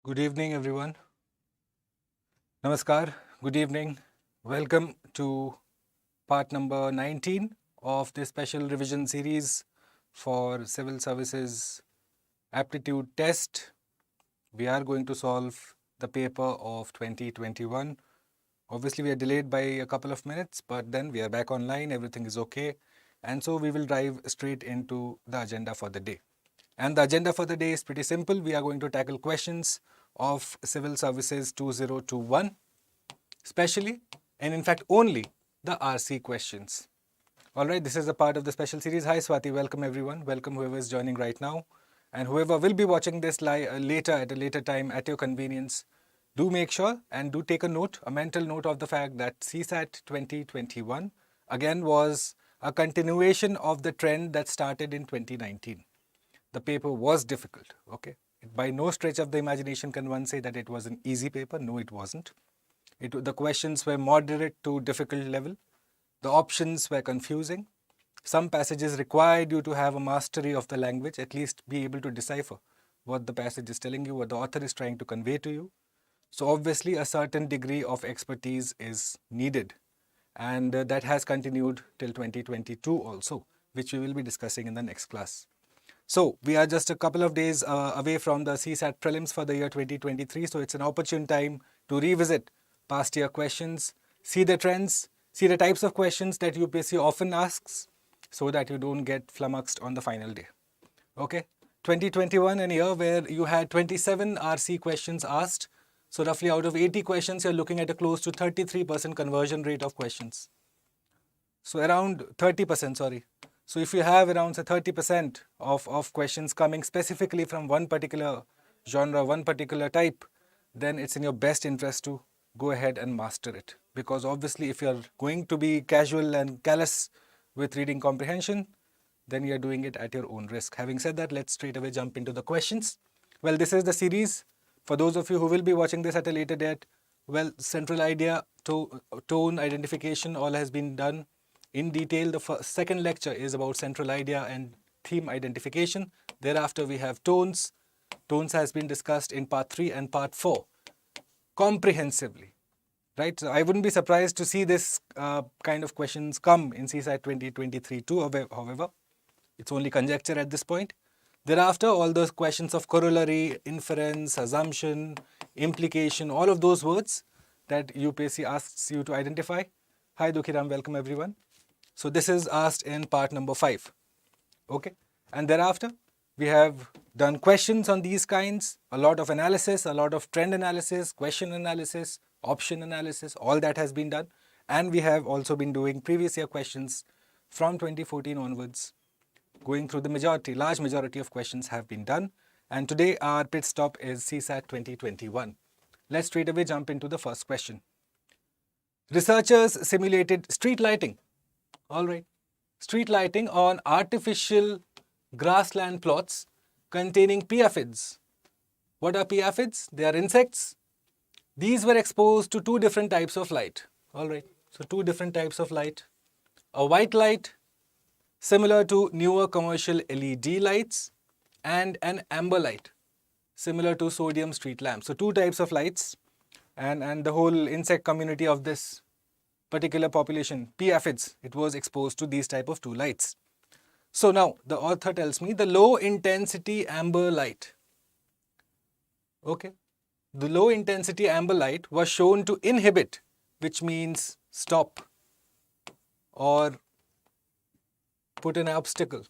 Good evening, everyone. Namaskar. Good evening. Welcome to part number 19 of this special revision series for Civil Services Aptitude Test. We are going to solve the paper of 2021. Obviously, we are delayed by a couple of minutes, but then we are back online. Everything is okay. And so we will dive straight into the agenda for the day. And the agenda for the day is pretty simple. We are going to tackle questions of Civil Services 2021, especially and in fact only the RC questions. Alright, this is a part of the special series. Hi Swati, welcome everyone. Welcome whoever is joining right now. And whoever will be watching this later at a later time at your convenience, do make sure and do take a note, a mental note of the fact that CSAT 2021 again was a continuation of the trend that started in 2019. The paper was difficult, okay? By no stretch of the imagination can one say that it was an easy paper. No, it wasn't. The questions were moderate to difficult level. The options were confusing. Some passages required you to have a mastery of the language, at least be able to decipher what the passage is telling you, what the author is trying to convey to you. So obviously a certain degree of expertise is needed, and that has continued till 2022 also, which we will be discussing in the next class. So we are just a couple of days away from the CSAT prelims for the year 2023. So it's an opportune time to revisit past year questions, see the trends, see the types of questions that UPSC often asks so that you don't get flummoxed on the final day. Okay, 2021, a year where you had 27 RC questions asked. So roughly out of 80 questions, you're looking at a close to 33% conversion rate of questions. So around 30%, sorry. So if you have around say 30% of questions coming specifically from one particular genre, one particular type, then it's in your best interest to go ahead and master it. Because obviously if you're going to be casual and callous with reading comprehension, then you're doing it at your own risk. Having said that, let's straight away jump into the questions. Well, this is the series. For those of you who will be watching this at a later date, well, central idea, tone identification, all has been done in detail. The second lecture is about central idea and theme identification. Thereafter, we have tones. Tones has been discussed in part 3 and part 4 comprehensively. Right? So I wouldn't be surprised to see this kind of questions come in CSAT 2023 too. However, it's only conjecture at this point. Thereafter, all those questions of corollary, inference, assumption, implication, all of those words that UPSC asks you to identify. Hi Dukhiram, welcome everyone. So this is asked in part number 5. Okay. And thereafter, we have done questions on these kinds, a lot of analysis, a lot of trend analysis, question analysis, option analysis, all that has been done. And we have also been doing previous year questions from 2014 onwards, going through the large majority of questions have been done. And today our pit stop is CSAT 2021. Let's straight away jump into the first question. Researchers simulated street lighting. All right. Street lighting on artificial grassland plots containing pea aphids. What are pea aphids? They are insects. These were exposed to two different types of light. All right. So two different types of light. A white light, similar to newer commercial LED lights, and an amber light, similar to sodium street lamps. So two types of lights, and the whole insect community of this particular population, pea aphids, it was exposed to these type of two lights. So now the author tells me the low intensity amber light. Okay. The low intensity amber light was shown to inhibit, which means stop or put an obstacle.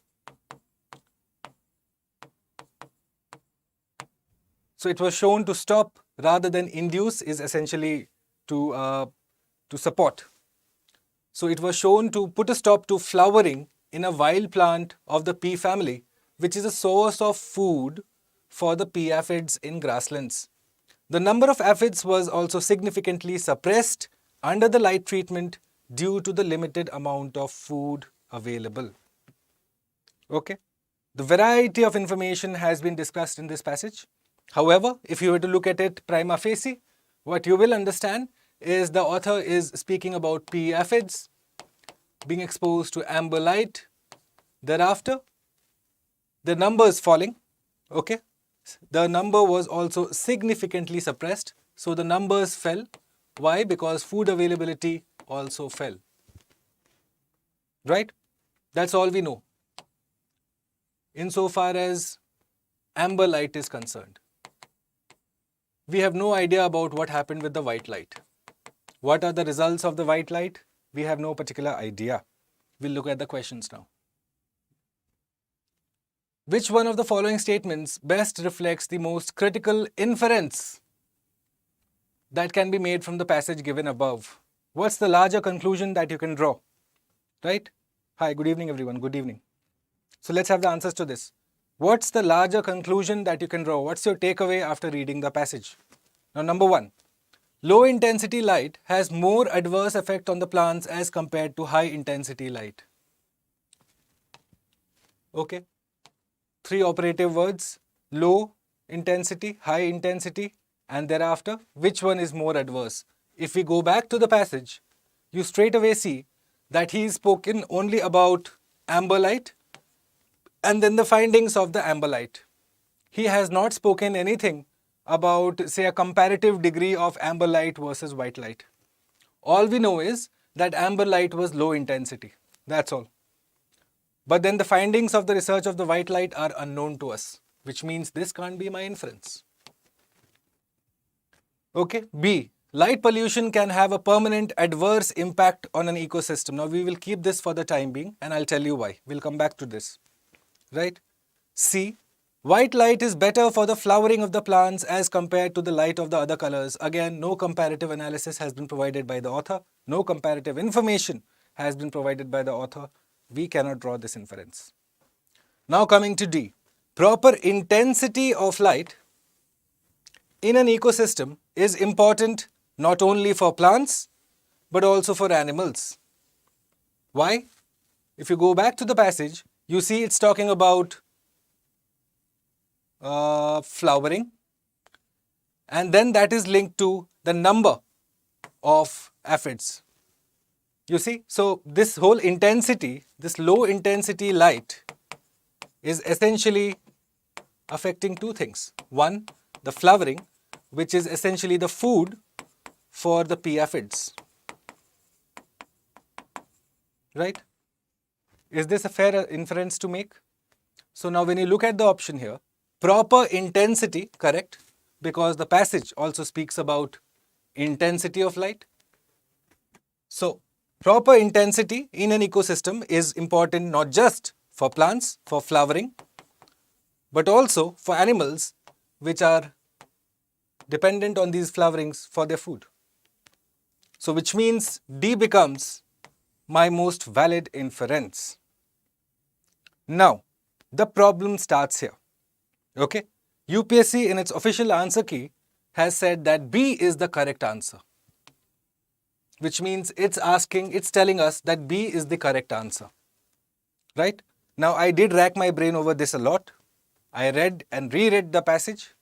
So it was shown to stop rather than induce, is essentially to support. So it was shown to put a stop to flowering in a wild plant of the pea family, which is a source of food for the pea aphids in grasslands. The number of aphids was also significantly suppressed under the light treatment due to the limited amount of food available. Okay. The variety of information has been discussed in this passage. However, if you were to look at it prima facie, what you will understand is the author is speaking about pea aphids being exposed to amber light. Thereafter, the numbers falling, okay, the number was also significantly suppressed. So the numbers fell. Why? Because food availability also fell. Right? That's all we know insofar as amber light is concerned. We have no idea about what happened with the white light. What are the results of the white light? We have no particular idea. We'll look at the questions now. Which one of the following statements best reflects the most critical inference that can be made from the passage given above? What's the larger conclusion that you can draw? Right? Hi, good evening everyone. Good evening. So let's have the answers to this. What's the larger conclusion that you can draw? What's your takeaway after reading the passage? Now, number one, low intensity light has more adverse effect on the plants as compared to high intensity light. Okay. Three operative words: low intensity, high intensity, and thereafter, which one is more adverse? If we go back to the passage, you straight away see that he is spoken only about amber light and then the findings of the amber light. He has not spoken anything about, say, a comparative degree of amber light versus white light. All we know is that amber light was low intensity. That's all. But then the findings of the research of the white light are unknown to us, which means this can't be my inference. Okay, B. Light pollution can have a permanent adverse impact on an ecosystem. Now we will keep this for the time being and I'll tell you why. We'll come back to this. Right? C. White light is better for the flowering of the plants as compared to the light of the other colors. Again, no comparative analysis has been provided by the author. No comparative information has been provided by the author. We cannot draw this inference. Now coming to D. Proper intensity of light in an ecosystem is important not only for plants but also for animals. Why? If you go back to the passage, you see it's talking about flowering, and then that is linked to the number of aphids. You see, so this whole intensity, this low intensity light is essentially affecting two things. One, the flowering, which is essentially the food for the pea aphids. Right? Is this a fair inference to make? So now when you look at the option here, proper intensity, correct, because the passage also speaks about intensity of light. So proper intensity in an ecosystem is important not just for plants, for flowering, but also for animals which are dependent on these flowerings for their food. So which means D becomes my most valid inference. Now, the problem starts here. Okay? UPSC in its official answer key has said that B is the correct answer. Which means it's telling us that B is the correct answer. Right? Now, I did rack my brain over this a lot. I read and reread the passage,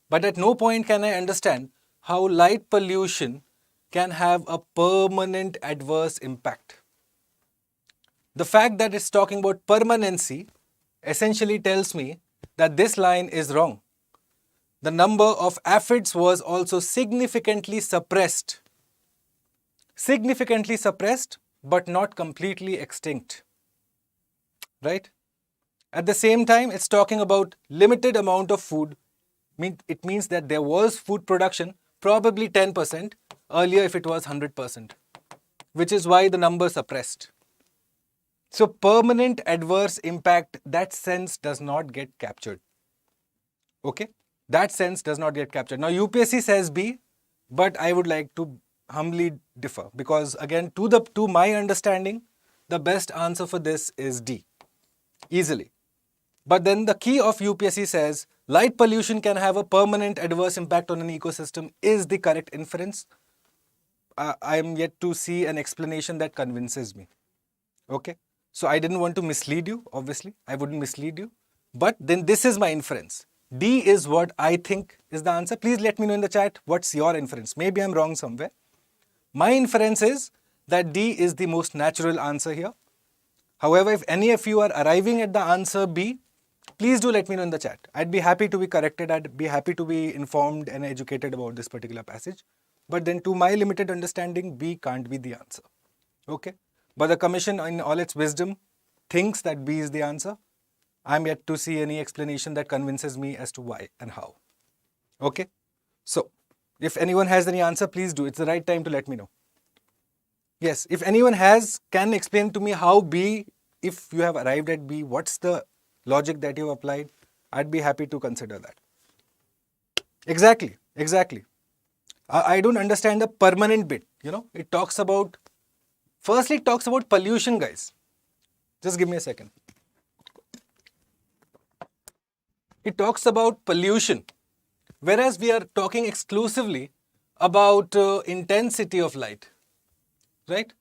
but at no point can I understand how light pollution can have a permanent adverse impact. The fact that it's talking about permanency essentially tells me that this line is wrong. The number of aphids was also significantly suppressed. Significantly suppressed, but not completely extinct. Right? At the same time, it's talking about limited amount of food. It means that there was food production, probably 10%, earlier if it was 100%, which is why the number suppressed. So permanent adverse impact, that sense does not get captured. Okay? That sense does not get captured. Now UPSC says B, but I would like to humbly differ because again, to my understanding, the best answer for this is D. Easily. But then the key of UPSC says light pollution can have a permanent adverse impact on an ecosystem is the correct inference. I am yet to see an explanation that convinces me. Okay? So I didn't want to mislead you, obviously. I wouldn't mislead you. But then this is my inference. D is what I think is the answer. Please let me know in the chat what's your inference. Maybe I'm wrong somewhere. My inference is that D is the most natural answer here. However, if any of you are arriving at the answer B, please do let me know in the chat. I'd be happy to be corrected. I'd be happy to be informed and educated about this particular passage. But then to my limited understanding, B can't be the answer. Okay? But the commission in all its wisdom thinks that B is the answer. I'm yet to see any explanation that convinces me as to why and how. Okay? So, if anyone has any answer, please do. It's the right time to let me know. Yes, if anyone can explain to me how B, if you have arrived at B, what's the logic that you have applied, I'd be happy to consider that. Exactly. I don't understand the permanent bit. It talks about, firstly it talks about pollution, guys. Just give me a second. It talks about pollution, whereas we are talking exclusively about intensity of light. Right?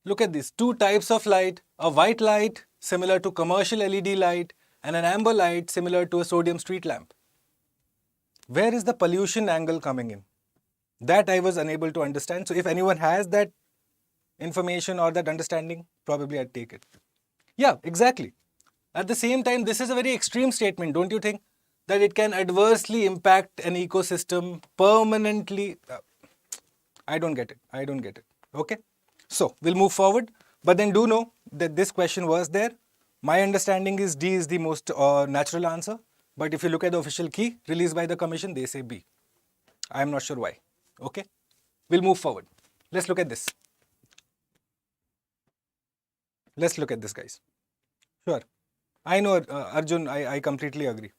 Look at this. Two types of light. A white light similar to commercial LED light and an amber light similar to a sodium street lamp. Where is the pollution angle coming in? That I was unable to understand. So if anyone has that information or that understanding, probably I'd take it. Yeah, exactly. At the same time, this is a very extreme statement, don't you think? That it can adversely impact an ecosystem permanently. I don't get it. Okay? So, we'll move forward. But then do know that this question was there. My understanding is D is the most natural answer. But if you look at the official key released by the commission, they say B. I am not sure why. Okay? We'll move forward. Let's look at this. Let's look at this, guys. Sure. I know, Arjun, I completely agree.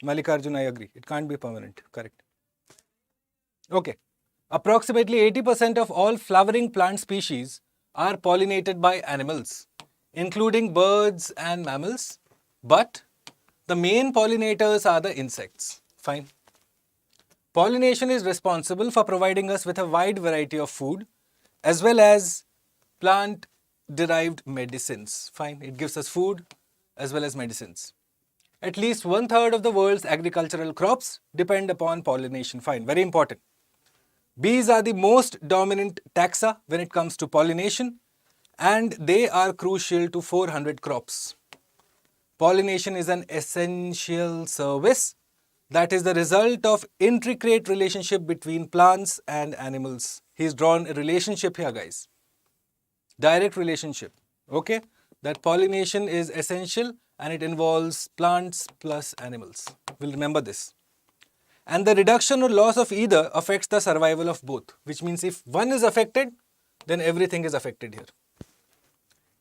Mallikarjun, I agree. It can't be permanent. Correct. Okay. Approximately 80% of all flowering plant species are pollinated by animals, including birds and mammals. But the main pollinators are the insects. Fine. Pollination is responsible for providing us with a wide variety of food as well as plant-derived medicines. Fine. It gives us food as well as medicines. At least 1/3 of the world's agricultural crops depend upon pollination. Fine. Very important. Bees are the most dominant taxa when it comes to pollination, and they are crucial to 400 crops. Pollination is an essential service that is the result of intricate relationship between plants and animals. He's drawn a relationship here, guys. Direct relationship. Okay? That pollination is essential and it involves plants plus animals. We'll remember this. And the reduction or loss of either affects the survival of both, which means if one is affected, then everything is affected here.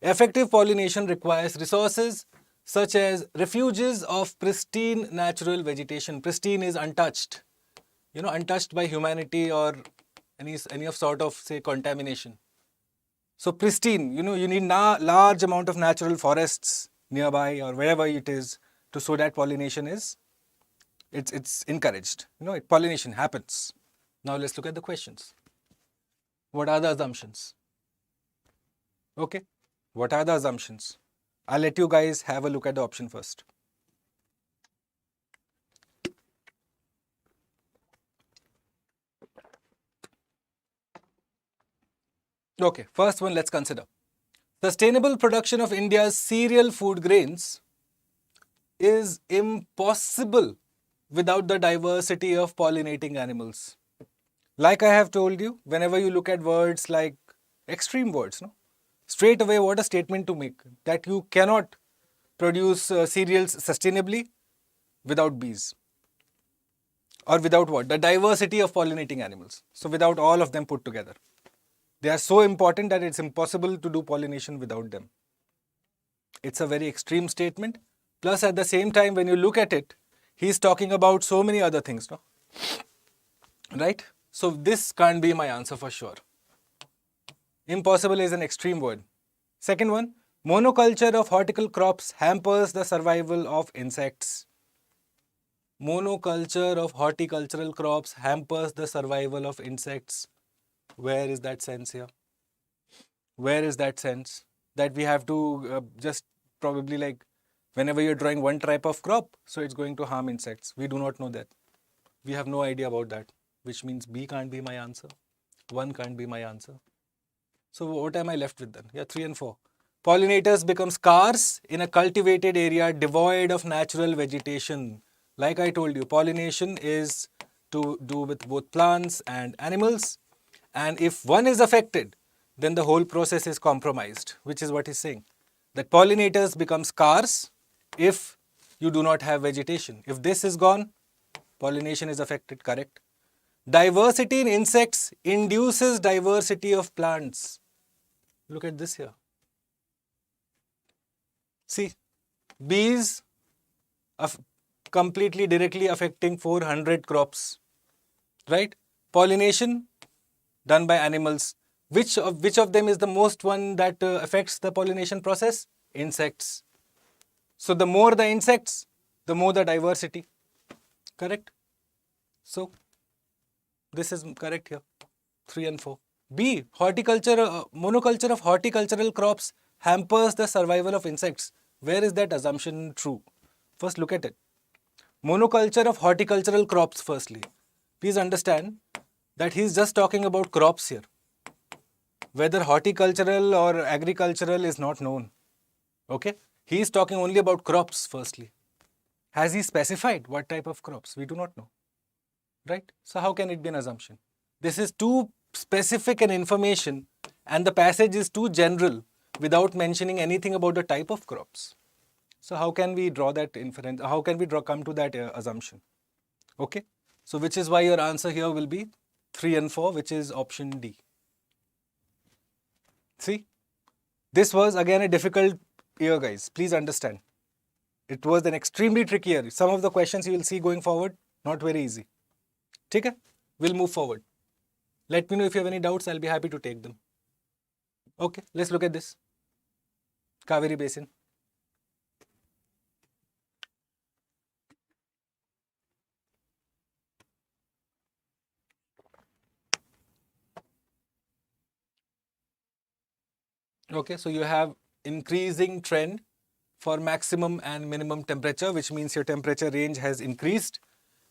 Effective pollination requires resources such as refuges of pristine natural vegetation. Pristine is untouched, untouched by humanity or any of sort of, say, contamination. So pristine, you need large amount of natural forests nearby or wherever it is so that pollination is it's encouraged. Pollination happens. Now let's look at the questions. What are the assumptions? Okay. What are the assumptions? I'll let you guys have a look at the option first. Okay, first one let's consider. Sustainable production of India's cereal food grains is impossible without the diversity of pollinating animals. Like I have told you, whenever you look at words like extreme words, straight away what a statement to make, that you cannot produce cereals sustainably without bees. Or without what? The diversity of pollinating animals. So without all of them put together. They are so important that it's impossible to do pollination without them. It's a very extreme statement. Plus at the same time, when you look at it, he's talking about so many other things, right? So this can't be my answer for sure. Impossible is an extreme word. Second one, monoculture of horticultural crops hampers the survival of insects. Monoculture of horticultural crops hampers the survival of insects. Where is that sense here? Where is that sense? That we have to just probably like whenever you're drawing one type of crop, so it's going to harm insects. We do not know that. We have no idea about that, which means B can't be my answer. 1 can't be my answer. So what am I left with then? Yeah, 3 and 4. Pollinators become scarce in a cultivated area devoid of natural vegetation. Like I told you, pollination is to do with both plants and animals. And if one is affected, then the whole process is compromised, which is what he's saying. That pollinators become scarce if you do not have vegetation. If this is gone, pollination is affected, correct? Diversity in insects induces diversity of plants. Look at this here. See, bees completely directly affecting 400 crops, right? Pollination done by animals. Which of them is the most one that affects the pollination process? Insects. So the more the insects, the more the diversity. Correct? So this is correct here. 3 and 4. B. Horticulture, monoculture of horticultural crops hampers the survival of insects. Where is that assumption true? First look at it. Monoculture of horticultural crops firstly. Please understand that he is just talking about crops here. Whether horticultural or agricultural is not known. Okay? He is talking only about crops firstly. Has he specified what type of crops? We do not know. Right? So how can it be an assumption? This is too specific an information and the passage is too general without mentioning anything about the type of crops. So how can we draw that inference? How can we come to that assumption? Okay? So which is why your answer here will be 3 and 4, which is option D. See? This was again a difficult year, guys. Please understand. It was an extremely tricky year. Some of the questions you will see going forward, not very easy. Okay? We'll move forward. Let me know if you have any doubts. I'll be happy to take them. Okay, let's look at this. Kaveri Basin. Okay, so you have increasing trend for maximum and minimum temperature, which means your temperature range has increased,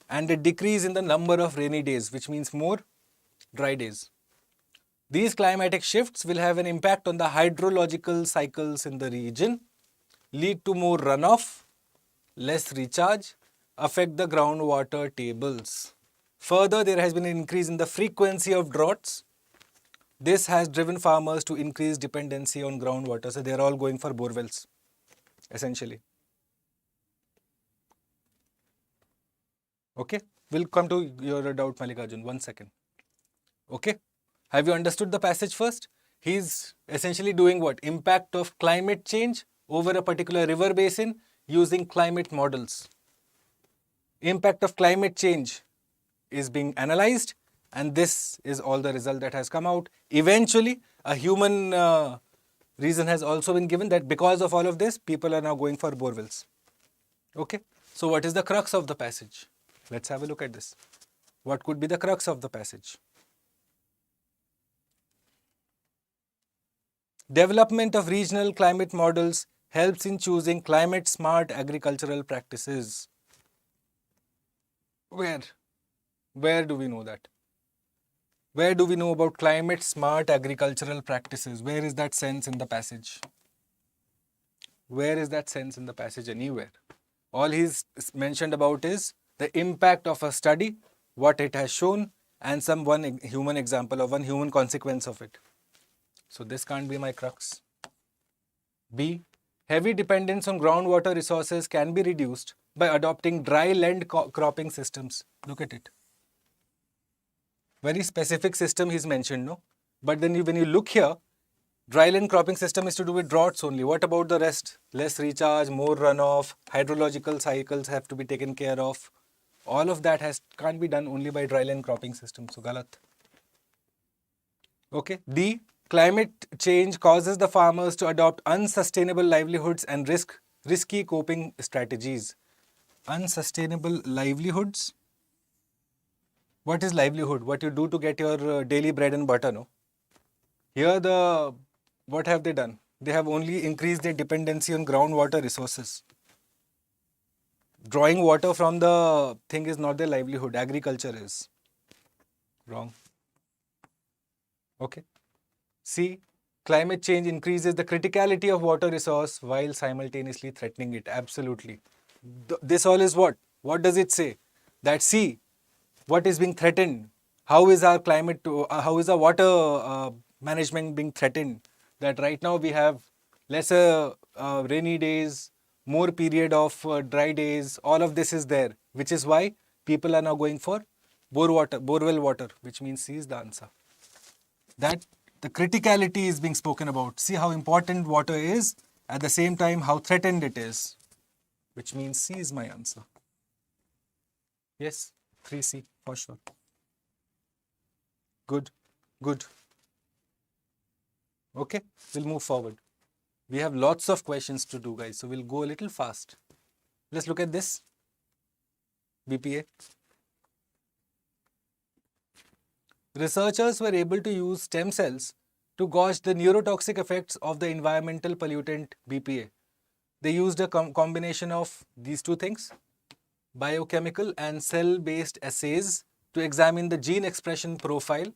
and a decrease in the number of rainy days, which means more dry days. These climatic shifts will have an impact on the hydrological cycles in the region, lead to more runoff, less recharge, affect the groundwater tables. Further, there has been an increase in the frequency of droughts. This has driven farmers to increase dependency on groundwater. So they are all going for borewells, essentially. Okay, we'll come to your doubt, Mallikarjun. 1 second. Okay, have you understood the passage first? He's essentially doing what? Impact of climate change over a particular river basin using climate models. Impact of climate change is being analyzed, and this is all the result that has come out. Eventually, a human reason has also been given that because of all of this, people are now going for borewells. Okay, so what is the crux of the passage? Let's have a look at this. What could be the crux of the passage? Development of regional climate models helps in choosing climate-smart agricultural practices. Where? Where do we know that? Where do we know about climate-smart agricultural practices? Where is that sense in the passage? Where is that sense in the passage? Anywhere. All he's mentioned about is the impact of a study, what it has shown, and some one human example or one human consequence of it. So this can't be my crux. B. Heavy dependence on groundwater resources can be reduced by adopting dry land cropping systems. Look at it. Very specific system he's mentioned, no? But then when you look here, dry land cropping system is to do with droughts only. What about the rest? Less recharge, more runoff, hydrological cycles have to be taken care of. All of that can't be done only by dry land cropping system. So galat. Okay. D. Climate change causes the farmers to adopt unsustainable livelihoods and risky coping strategies. Unsustainable livelihoods. What is livelihood? What you do to get your daily bread and butter, no? Here what have they done? They have only increased their dependency on groundwater resources. Drawing water from the thing is not their livelihood. Agriculture is. Wrong. Okay. C. Climate change increases the criticality of water resource while simultaneously threatening it. Absolutely. This all is what? What does it say? That see, what is being threatened? How is our climate, how is our water management being threatened? That right now we have lesser rainy days, more period of dry days. All of this is there, which is why people are now going for borewell water, which means C is the answer. That the criticality is being spoken about. See how important water is, at the same time how threatened it is, which means C is my answer. Yes, 3C for sure. Good, good. Okay, we'll move forward. We have lots of questions to do, guys, so we'll go a little fast. Let's look at this. BPA. Researchers were able to use stem cells to gauge the neurotoxic effects of the environmental pollutant BPA. They used a combination of these two things, biochemical and cell-based assays, to examine the gene expression profile,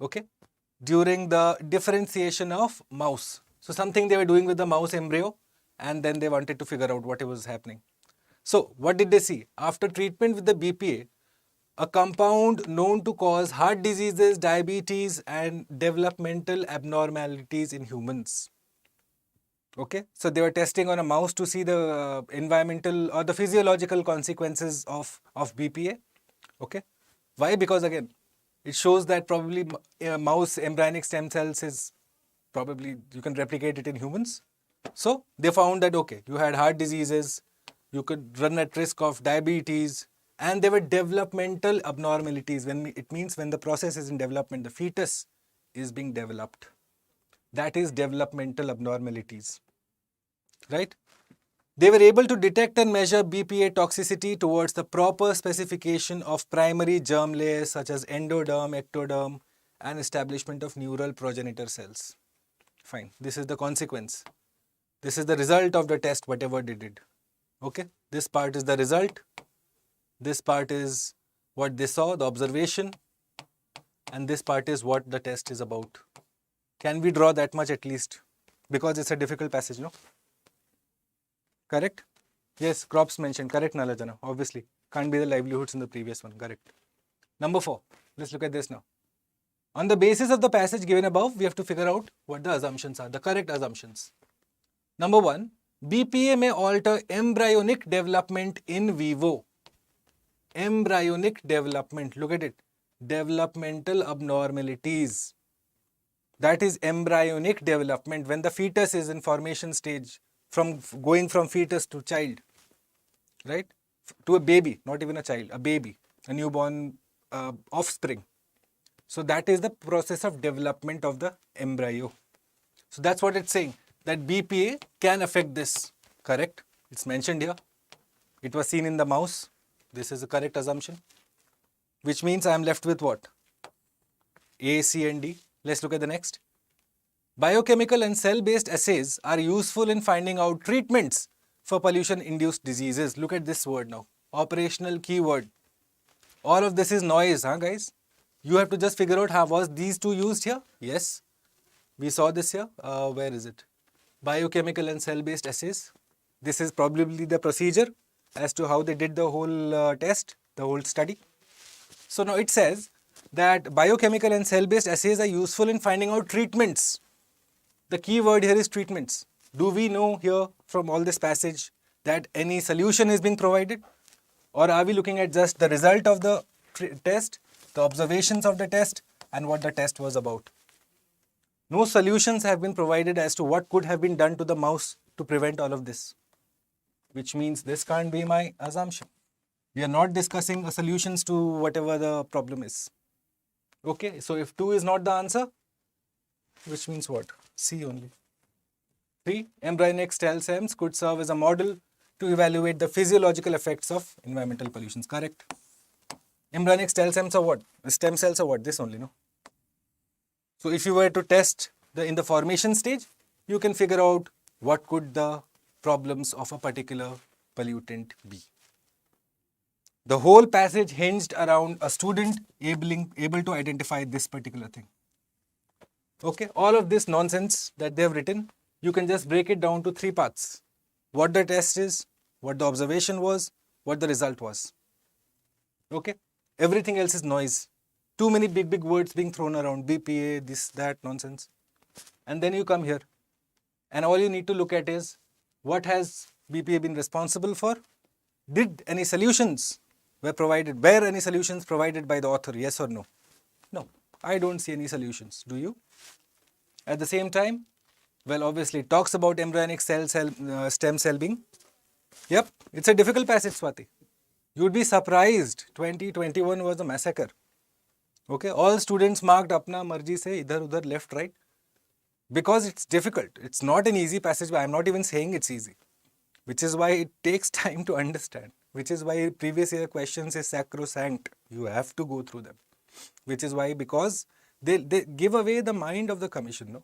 okay, during the differentiation of mouse. So something they were doing with the mouse embryo, and then they wanted to figure out what was happening. So what did they see? After treatment with the BPA, a compound known to cause heart diseases, diabetes, and developmental abnormalities in humans. Okay, so they were testing on a mouse to see the environmental or the physiological consequences of BPA. Okay, why? Because again, it shows that probably mouse embryonic stem cells is probably you can replicate it in humans. So they found that okay, you had heart diseases, you could run at risk of diabetes, and there were developmental abnormalities. When it means when the process is in development, the fetus is being developed. That is developmental abnormalities, right? They were able to detect and measure BPA toxicity towards the proper specification of primary germ layers such as endoderm, ectoderm, and establishment of neural progenitor cells. Fine. This is the consequence. This is the result of the test, whatever they did. Okay. This part is the result. This part is what they saw, the observation. And this part is what the test is about. Can we draw that much at least? Because it's a difficult passage, no? Correct? Yes, crops mentioned. Correct, Nalajana. Obviously. Can't be the livelihoods in the previous one. Correct. Number 4. Let's look at this now. On the basis of the passage given above, we have to figure out what the assumptions are, the correct assumptions. Number 1, BPA may alter embryonic development in vivo. Embryonic development, look at it. Developmental abnormalities. That is embryonic development when the fetus is in formation stage, from going from fetus to child, right? To a baby, not even a child, a baby, a newborn offspring. So that is the process of development of the embryo. So that's what it's saying, that BPA can affect this. Correct? It's mentioned here. It was seen in the mouse. This is a correct assumption. Which means I am left with what? A, C and D. Let's look at the next. Biochemical and cell-based assays are useful in finding out treatments for pollution-induced diseases. Look at this word now. Operational keyword. All of this is noise, huh guys? You have to just figure out how was these two used here? Yes. We saw this here. Where is it? Biochemical and cell-based assays. This is probably the procedure as to how they did the whole test, the whole study. So now it says that biochemical and cell-based assays are useful in finding out treatments. The key word here is treatments. Do we know here from all this passage that any solution is being provided? Or are we looking at just the result of the test, the observations of the test, and what the test was about? No solutions have been provided as to what could have been done to the mouse to prevent all of this. Which means this can't be my assumption. We are not discussing solutions to whatever the problem is. Okay, so if 2 is not the answer, which means what? C only. 3. Embryonic cell cells could serve as a model to evaluate the physiological effects of environmental pollutions. Correct. Embryonic stem cells are what? Stem cells are what? This only, no? So if you were to test in the formation stage, you can figure out what could the problems of a particular pollutant be. The whole passage hinged around a student able to identify this particular thing. Okay, all of this nonsense that they have written, you can just break it down to 3 parts. What the test is, what the observation was, what the result was. Okay, everything else is noise. Too many big words being thrown around, BPA, this, that, nonsense. And then you come here, and all you need to look at is, what has BPA been responsible for? Did any solutions were provided? Were any solutions provided by the author? Yes or no? No, I don't see any solutions. Do you? At the same time, well, obviously, it talks about embryonic stem cell being. Yep, it's a difficult passage, Swati. You'd be surprised. 2021 was a massacre. Okay, all students marked apna marji se idhar udhar left right because it's difficult. It's not an easy passage. I'm not even saying it's easy, which is why it takes time to understand. Which is why previous year questions is sacrosanct. You have to go through them. Which is why, because they give away the mind of the commission. No,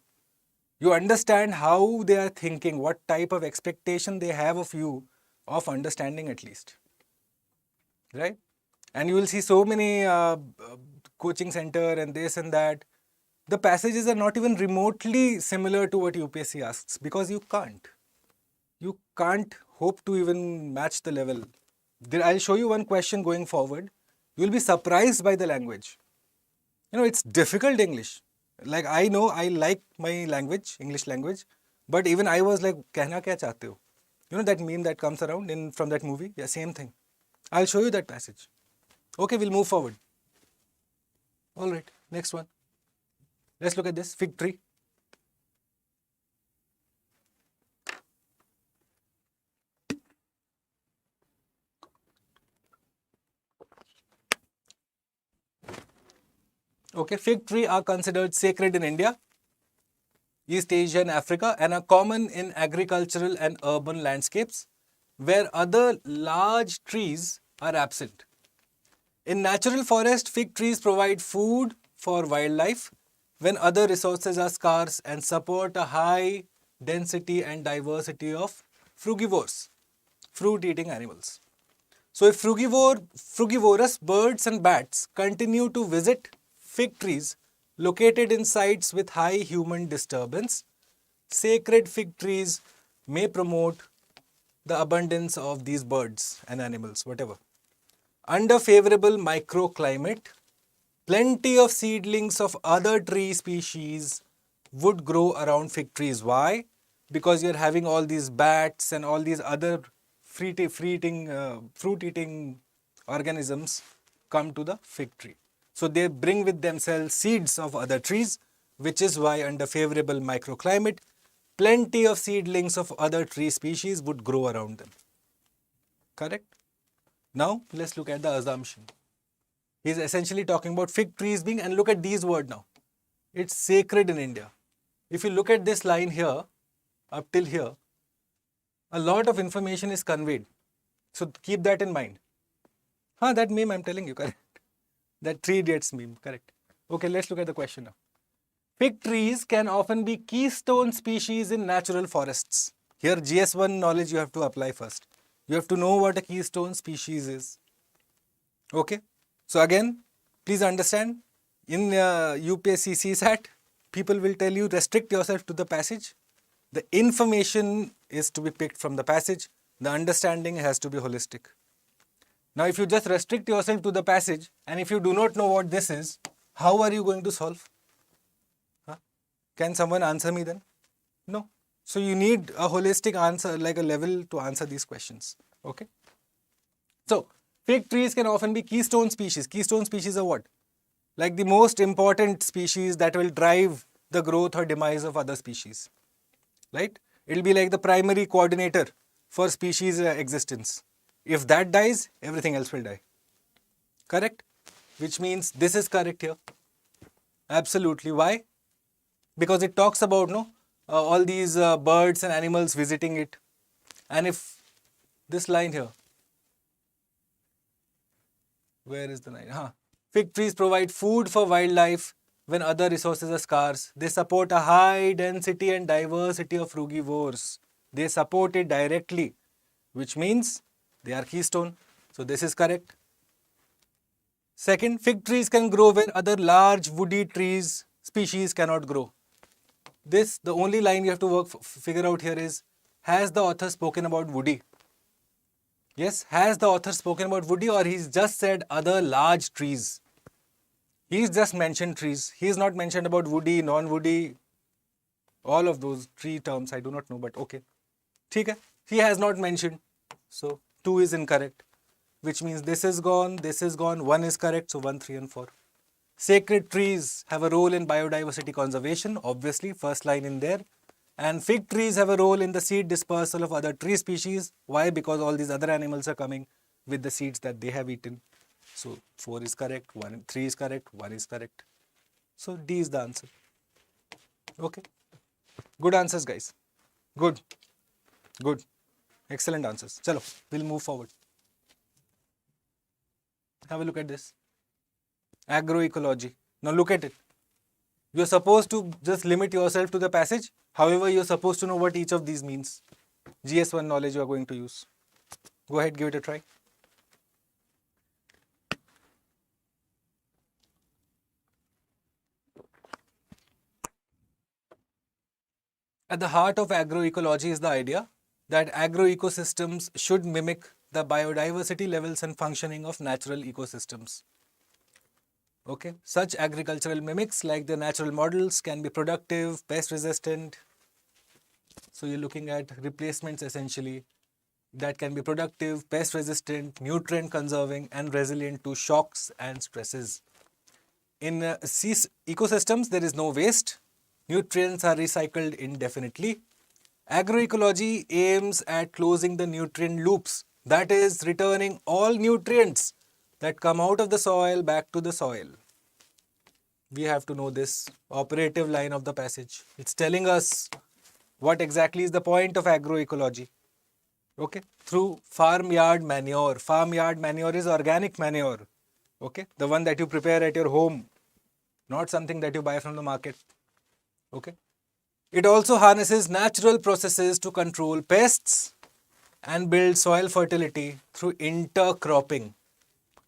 you understand how they are thinking, what type of expectation they have of you, of understanding at least. Right? And you will see so many coaching center and this and that. The passages are not even remotely similar to what UPSC asks because you can't. You can't hope to even match the level. I'll show you one question going forward. You'll be surprised by the language. You know, it's difficult English. Like, I know I like my language, English language, but even I was like, कहना क्या चाहते हो? You know that meme that comes around from that movie? Yeah, same thing. I'll show you that passage. Okay, we'll move forward. All right, next one. Let's look at this fig tree. Okay, fig tree are considered sacred in India, East Asia and Africa, and are common in agricultural and urban landscapes where other large trees are absent. In natural forest, fig trees provide food for wildlife when other resources are scarce and support a high density and diversity of frugivores, fruit-eating animals. So if frugivorous birds and bats continue to visit fig trees located in sites with high human disturbance, sacred fig trees may promote the abundance of these birds and animals, whatever. Under favorable microclimate, plenty of seedlings of other tree species would grow around fig trees. Why? Because you're having all these bats and all these other fruit-eating organisms come to the fig tree. So they bring with themselves seeds of other trees, which is why under favorable microclimate, plenty of seedlings of other tree species would grow around them. Correct? Now, let's look at the assumption. He's essentially talking about fig trees being, and look at these words now. It's sacred in India. If you look at this line here, up till here, a lot of information is conveyed. So keep that in mind. That meme I'm telling you, correct. That 3 Idiots meme, correct. Okay, let's look at the question now. Fig trees can often be keystone species in natural forests. Here, GS1 knowledge you have to apply first. You have to know what a keystone species is. Okay. So again, please understand, in UPSC CSAT, people will tell you restrict yourself to the passage. The information is to be picked from the passage. The understanding has to be holistic. Now, if you just restrict yourself to the passage, and if you do not know what this is, how are you going to solve? Can someone answer me then? No. So you need a holistic answer, like a level to answer these questions. Okay. So fig trees can often be keystone species. Keystone species are what? Like the most important species that will drive the growth or demise of other species. Right? It will be like the primary coordinator for species existence. If that dies, everything else will die. Correct? Which means this is correct here. Absolutely. Why? Because it talks about all these birds and animals visiting it. And if this line here, where is the line? Fig trees provide food for wildlife when other resources are scarce. They support a high density and diversity of frugivores. They support it directly, which means they are keystone. So this is correct. Second, fig trees can grow where other large woody trees species cannot grow. the only line you have to figure out here is, has the author spoken about woody? Yes, has the author spoken about woody, or he's just said other large trees? He's just mentioned trees. He's not mentioned about woody, non-woody, all of those tree terms. I do not know, but okay. ठीक है? He has not mentioned. So 2 is incorrect, which means this is gone, 1 is correct, so 1, 3 and 4. Sacred trees have a role in biodiversity conservation, obviously, first line in there. And fig trees have a role in the seed dispersal of other tree species. Why? Because all these other animals are coming with the seeds that they have eaten. So 4 is correct, 3 is correct, 1 is correct. So D is the answer. Okay. Good answers, guys. Good. Good. Excellent answers. Chalo, we'll move forward. Have a look at this. Agroecology. Now look at it. You're supposed to just limit yourself to the passage. However, you're supposed to know what each of these means. GS1 knowledge you are going to use. Go ahead, give it a try. At the heart of agroecology is the idea that agroecosystems should mimic the biodiversity levels and functioning of natural ecosystems. Okay, such agricultural mimics, like the natural models, can be productive, pest resistant. So you're looking at replacements essentially that can be productive, pest resistant, nutrient conserving and resilient to shocks and stresses. In ecosystems, there is no waste. Nutrients are recycled indefinitely. Agroecology aims at closing the nutrient loops, that is, returning all nutrients that come out of the soil back to the soil. We have to know this operative line of the passage. It's telling us what exactly is the point of agroecology. Okay, through farmyard manure. Farmyard manure is organic manure. Okay, the one that you prepare at your home, not something that you buy from the market. Okay. It also harnesses natural processes to control pests and build soil fertility through intercropping.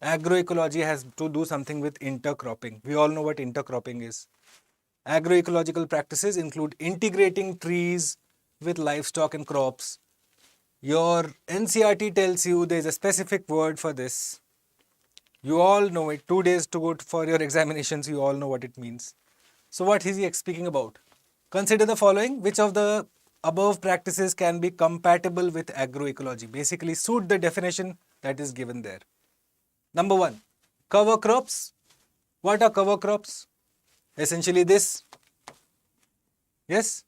Agroecology has to do something with intercropping. We all know what intercropping is. Agroecological practices include integrating trees with livestock and crops. Your NCERT tells you there is a specific word for this. You all know it. 2 days to go for your examinations, you all know what it means. So what is he speaking about? Consider the following. Which of the above practices can be compatible with agroecology? Basically, suit the definition that is given there. Number 1, cover crops. What are cover crops? Essentially this. Yes?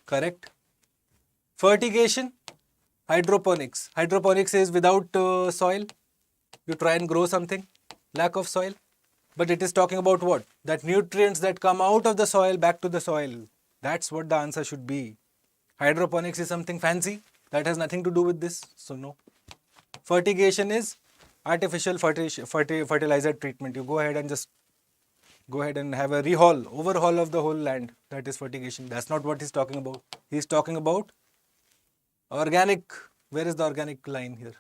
Correct. Fertigation. Hydroponics. Hydroponics is without soil. You try and grow something. Lack of soil. But it is talking about what? That nutrients that come out of the soil back to the soil. That's what the answer should be. Hydroponics is something fancy. That has nothing to do with this. So no. Fertigation is artificial fertilizer treatment. You go ahead and just have a overhaul of the whole land. That is fertigation. That's not what he's talking about. He's talking about organic. Where is the organic line here?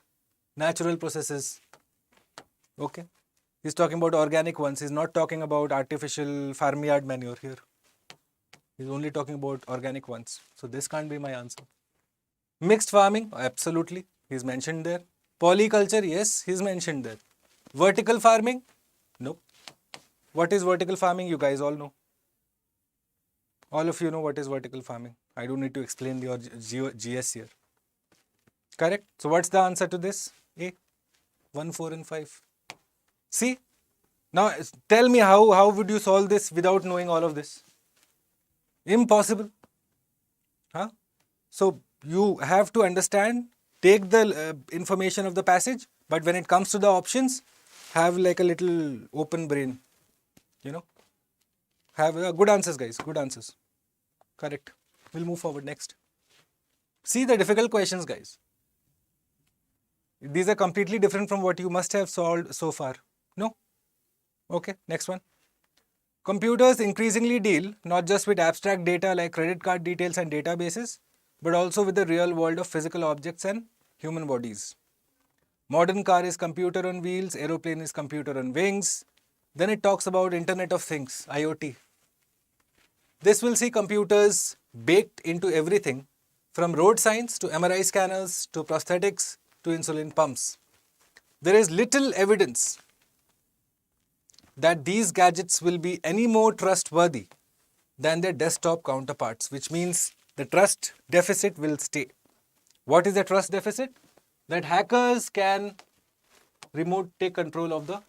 Natural processes. Okay. He's talking about organic ones. He's not talking about artificial farmyard manure here. He's only talking about organic ones. So this can't be my answer. Mixed farming, absolutely. He's mentioned there. Polyculture, yes, he's mentioned there. Vertical farming, no. What is vertical farming? You guys all know. All of you know what is vertical farming. I don't need to explain your GS here. Correct? So what's the answer to this? A. 1, 4 and 5. See? Now tell me how would you solve this without knowing all of this? Impossible. Huh? So you have to understand, take the information of the passage, but when it comes to the options, have like a little open brain. You know? Have good answers, guys. Good answers. Correct. We'll move forward next. See the difficult questions, guys. These are completely different from what you must have solved so far. No? Okay, next one. Computers increasingly deal not just with abstract data like credit card details and databases, but also with the real world of physical objects and human bodies. Modern car is computer on wheels, aeroplane is computer on wings. Then it talks about Internet of Things, IoT. This will see computers baked into everything from road signs to MRI scanners to prosthetics to insulin pumps. There is little evidence that these gadgets will be any more trustworthy than their desktop counterparts, which means the trust deficit will stay. What is the trust deficit? That hackers can take control of the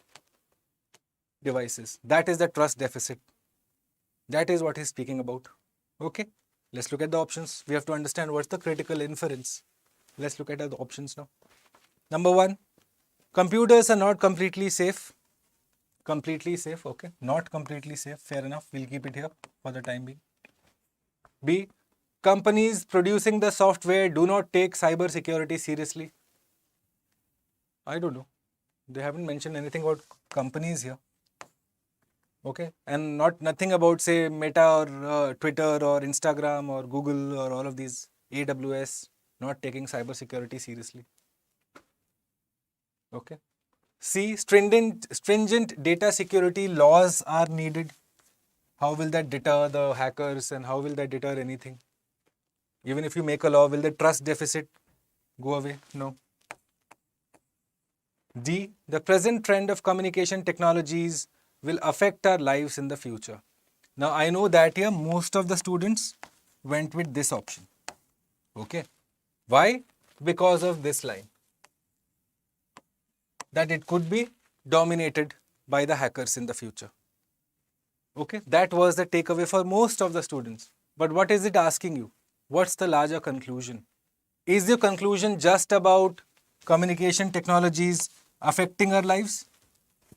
devices. That is the trust deficit. That is what he's speaking about. Okay, let's look at the options. We have to understand what's the critical inference. Let's look at the options now. Number 1, computers are not completely safe. Completely safe, okay. Not completely safe, fair enough. We'll keep it here for the time being. B, companies producing the software do not take cyber security seriously. I don't know. They haven't mentioned anything about companies here. Okay, and nothing about say Meta or Twitter or Instagram or Google or all of these AWS not taking cyber security seriously. Okay. C, stringent data security laws are needed. How will that deter the hackers and how will that deter anything? Even if you make a law, will the trust deficit go away? No. D, the present trend of communication technologies will affect our lives in the future. Now, I know that here most of the students went with this option. Okay. Why? Because of this line. That it could be dominated by the hackers in the future. Okay. That was the takeaway for most of the students. But what is it asking you? What's the larger conclusion? Is the conclusion just about communication technologies affecting our lives?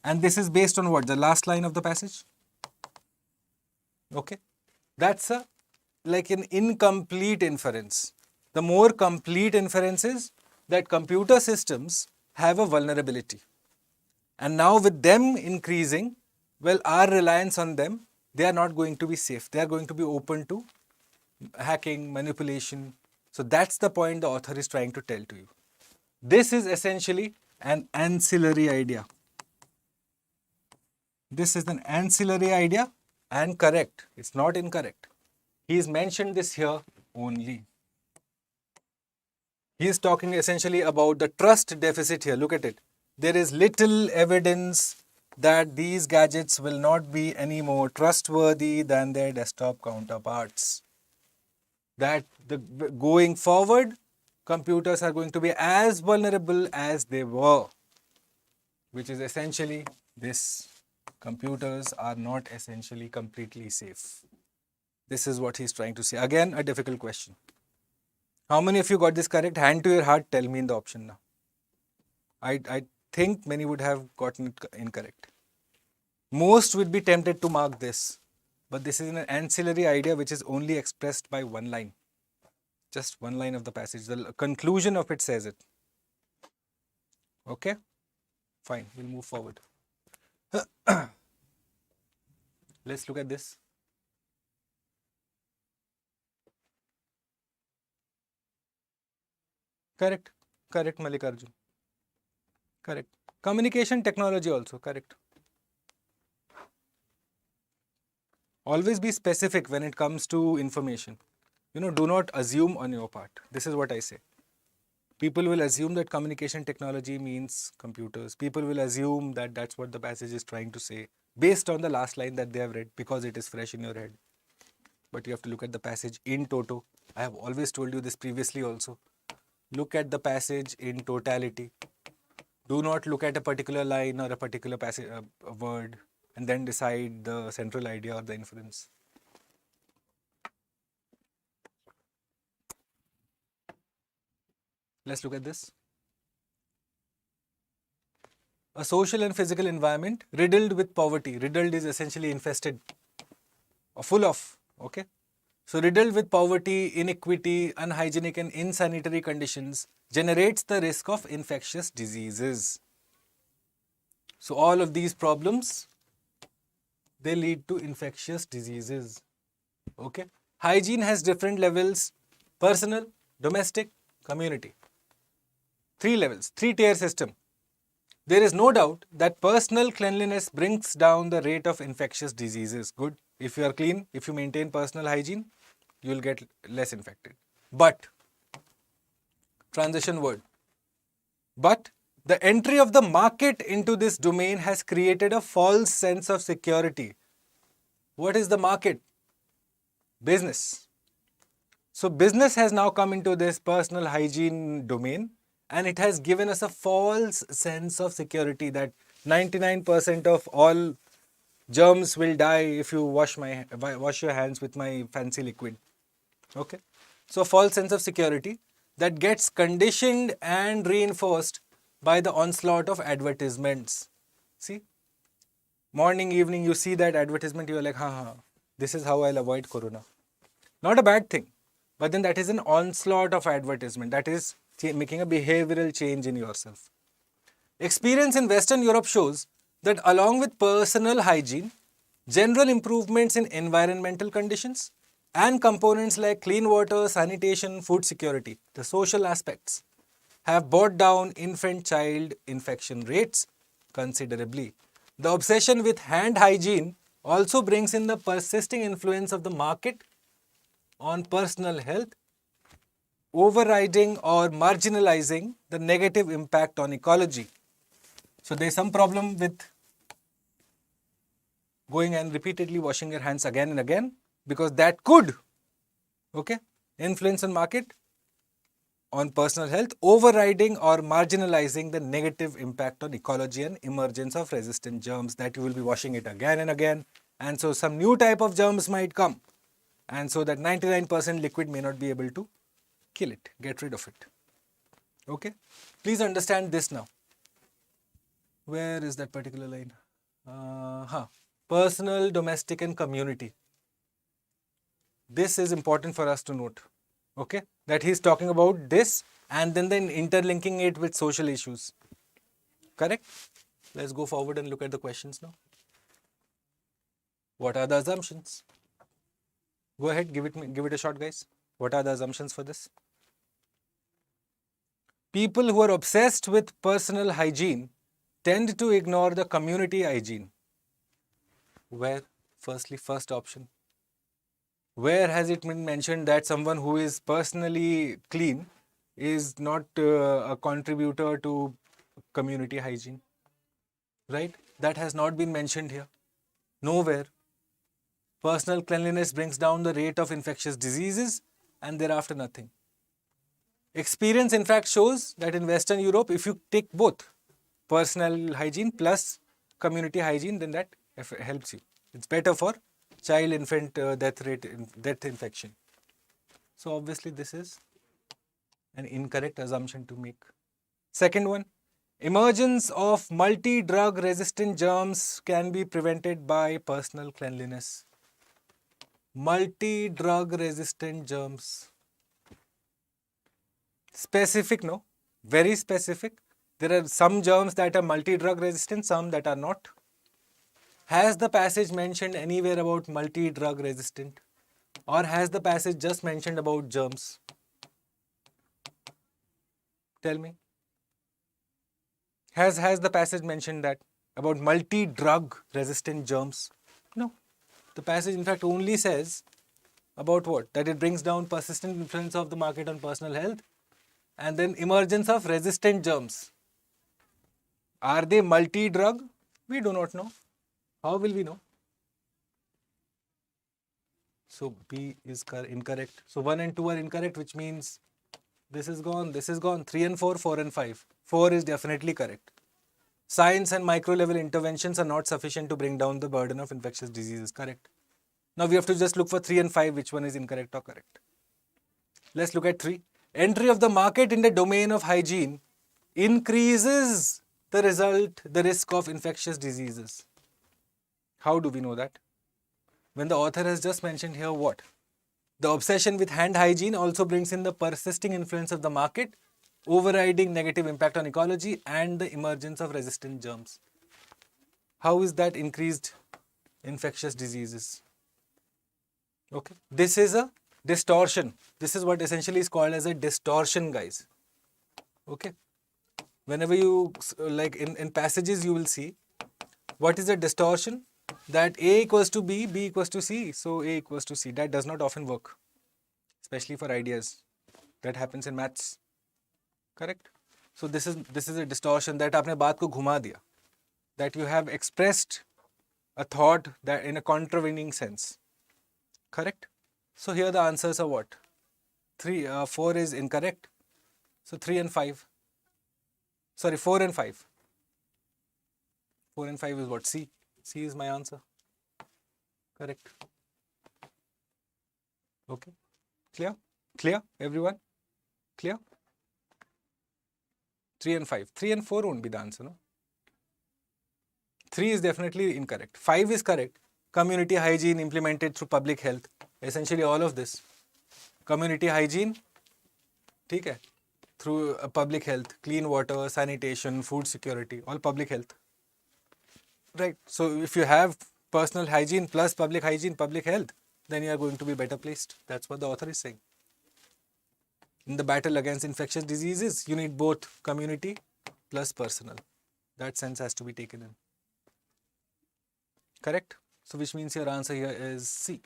And this is based on what? The last line of the passage? Okay. That's like an incomplete inference. The more complete inference is that computer systems have a vulnerability. And now with them increasing, well, our reliance on them, they are not going to be safe. They are going to be open to hacking, manipulation. So that's the point the author is trying to tell to you. This is essentially an ancillary idea. This is an ancillary idea and correct. It's not incorrect. He's mentioned this here only. He's talking essentially about the trust deficit here. Look at it. There is little evidence that these gadgets will not be any more trustworthy than their desktop counterparts. That going forward, computers are going to be as vulnerable as they were, which is essentially this. Computers are not essentially completely safe. This is what he's trying to say. Again, a difficult question. How many of you got this correct? Hand to your heart, tell me in the option now. I think many would have gotten it incorrect. Most would be tempted to mark this. But this is an ancillary idea which is only expressed by one line. Just one line of the passage. The conclusion of it says it. Okay? Fine, we'll move forward. Let's look at this. Correct. Correct, Mallikarjun. Correct. Communication technology also. Correct. Always be specific when it comes to information. Do not assume on your part. This is what I say. People will assume that communication technology means computers. People will assume that that's what the passage is trying to say based on the last line that they have read because it is fresh in your head. But you have to look at the passage in toto. I have always told you this previously also. Look at the passage in totality. Do not look at a particular line or a particular passage, a word, and then decide the central idea or the inference. Let's look at this. A social and physical environment riddled with poverty. Riddled is essentially infested or full of, okay? So riddled with poverty, inequity, unhygienic and insanitary conditions generates the risk of infectious diseases. So all of these problems, they lead to infectious diseases, okay? Hygiene has different levels: personal, domestic, community. 3 levels, 3-tier system. There is no doubt that personal cleanliness brings down the rate of infectious diseases. Good. If you are clean, if you maintain personal hygiene, you will get less infected. But, transition word, but the entry of the market into this domain has created a false sense of security. What is the market? Business. So business has now come into this personal hygiene domain, and it has given us a false sense of security that 99% of all germs will die if you wash your hands with my fancy liquid. Okay? So false sense of security that gets conditioned and reinforced by the onslaught of advertisements. See? Morning, evening, you see that advertisement, you are like, this is how I'll avoid corona. Not a bad thing. But then that is an onslaught of advertisement. That is making a behavioral change in yourself. Experience in Western Europe shows that along with personal hygiene, general improvements in environmental conditions and components like clean water, sanitation, food security, the social aspects, have brought down infant-child infection rates considerably. The obsession with hand hygiene also brings in the persisting influence of the market on personal health, overriding or marginalizing the negative impact on ecology. So there's some problem with going and repeatedly washing your hands again and again, because that could, influence on market, on personal health, overriding or marginalizing the negative impact on ecology and emergence of resistant germs, that you will be washing it again and again, and so some new type of germs might come, and so that 99% liquid may not be able to kill it, get rid of it. Okay, please understand this now. Where is that particular line? Personal, domestic and community. This is important for us to note. Okay, that he's talking about this and then interlinking it with social issues. Correct? Let's go forward and look at the questions now. What are the assumptions? Go ahead, give it a shot, guys. What are the assumptions for this? People who are obsessed with personal hygiene tend to ignore the community hygiene. Where? Firstly, first option. Where has it been mentioned that someone who is personally clean is not a contributor to community hygiene? Right? That has not been mentioned here. Nowhere. Personal cleanliness brings down the rate of infectious diseases, and thereafter nothing. Experience in fact shows that in Western Europe, if you take both personal hygiene plus community hygiene, then that helps you. It's better for child-infant death infection. So obviously this is an incorrect assumption to make. Second one, emergence of multi-drug resistant germs can be prevented by personal cleanliness. Multi-drug resistant germs. Specific, no? Very specific. There are some germs that are multi-drug resistant, some that are not. Has the passage mentioned anywhere about multi-drug resistant? Or has the passage just mentioned about germs? Tell me. Has the passage mentioned that about multi-drug resistant germs? No. The passage in fact only says about what? That it brings down persistent influence of the market on personal health and then emergence of resistant germs. Are they multi-drug? We do not know. How will we know? So B is incorrect. So 1 and 2 are incorrect, which means this is gone, this is gone. 3 and 4, 4 and 5. 4 is definitely correct. Science and micro-level interventions are not sufficient to bring down the burden of infectious diseases. Correct. Now we have to just look for 3 and 5, which one is incorrect or correct. Let's look at 3. Entry of the market in the domain of hygiene increases the risk of infectious diseases. How do we know that? When the author has just mentioned here what? The obsession with hand hygiene also brings in the persisting influence of the market, overriding negative impact on ecology and the emergence of resistant germs. How is that increased infectious diseases? Okay, this is a distortion. This is what essentially is called as a distortion, guys. Okay, whenever you, like in passages you will see, what is a distortion? that A equals to B, B equals to C, so A equals to C. That does not often work, especially for ideas. That happens in maths. Correct? So this is a distortion that आपने बात को घुमा दिया. That you have expressed a thought that in a contravening sense. Correct? So here the answers are what? 4 is incorrect. So 3 and 5. Sorry, 4 and 5. 4 and 5 is what? C. C is my answer. Correct. Okay. Clear? Clear, everyone? Clear? 3 and 5. 3 and 4 won't be the answer, no? 3 is definitely incorrect. 5 is correct. Community hygiene implemented through public health. Essentially all of this. Community hygiene, ठीक है, through public health, clean water, sanitation, food security, all public health. Right. So if you have personal hygiene plus public hygiene, public health, then you are going to be better placed. That's what the author is saying. In the battle against infectious diseases, you need both community plus personal. That sense has to be taken in. Correct? So which means your answer here is C.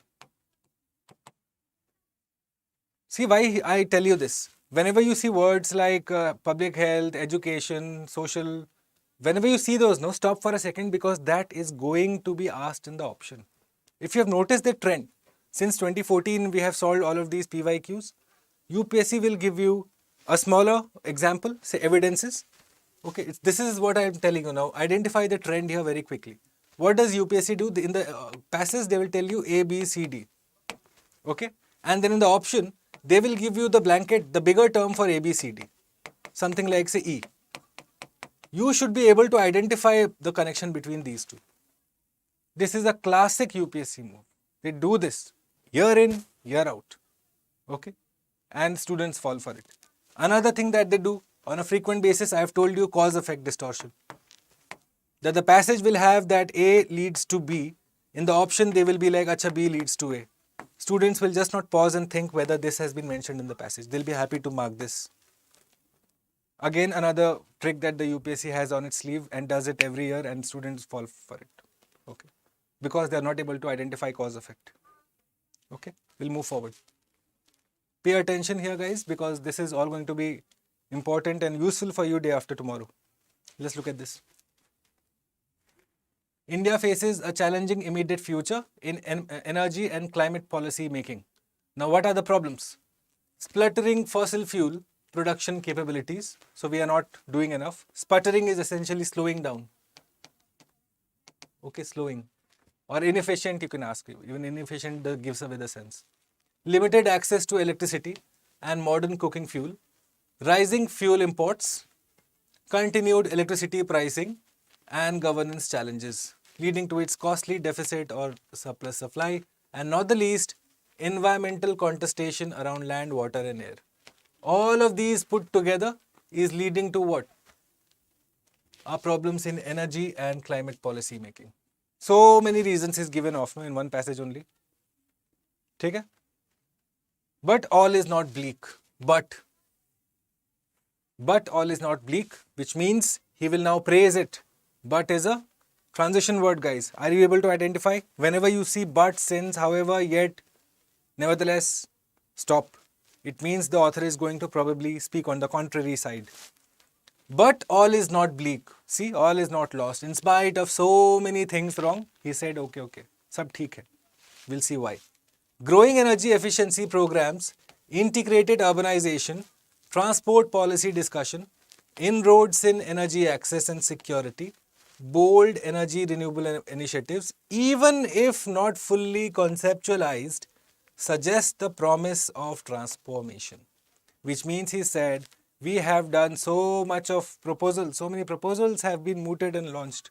See why I tell you this. Whenever you see words like public health, education, social, whenever you see those, no, stop for a second, because that is going to be asked in the option. If you have noticed the trend, since 2014 we have solved all of these PYQs. UPSC will give you a smaller example, say evidences. Okay, this is what I am telling you now. Identify the trend here very quickly. What does UPSC do? In the passage, they will tell you A, B, C, D. Okay, and then in the option, they will give you the blanket, the bigger term for A, B, C, D. Something like say E. You should be able to identify the connection between these two. This is a classic UPSC move. They do this year in, year out. Okay, and students fall for it. Another thing that they do on a frequent basis, I have told you, cause-effect distortion. That the passage will have that A leads to B. In the option, they will be like, acha, B leads to A. Students will just not pause and think whether this has been mentioned in the passage. They'll be happy to mark this. Again, another trick that the UPSC has on its sleeve and does it every year, and students fall for it. Okay, because they are not able to identify cause-effect. Okay, we'll move forward. Pay attention here, guys, because this is all going to be important and useful for you day after tomorrow. Let's look at this. India faces a challenging immediate future in energy and climate policy making. Now, what are the problems? Spluttering fossil fuel production capabilities. So, we are not doing enough. Sputtering is essentially slowing down. Okay, slowing. Or inefficient, you can ask. Even inefficient gives away the sense. Limited access to electricity and modern cooking fuel. Rising fuel imports. Continued electricity pricing and governance challenges, leading to its costly deficit or surplus supply, and not the least, environmental contestation around land, water and air. All of these put together is leading to what? Our problems in energy and climate policy making. So many reasons is given off in one passage only. Okay? But all is not bleak. But all is not bleak, which means he will now praise it. But is a transition word, guys. Are you able to identify? Whenever you see but, since, however, yet, nevertheless, stop. It means the author is going to probably speak on the contrary side. But all is not bleak. See, all is not lost. In spite of so many things wrong, he said, okay, sab theek hai. We'll see why. Growing energy efficiency programs, integrated urbanization, transport policy discussion, inroads in energy access and security, bold energy renewable initiatives, even if not fully conceptualized, suggest the promise of transformation. Which means he said, we have done so much of proposals, so many proposals have been mooted and launched.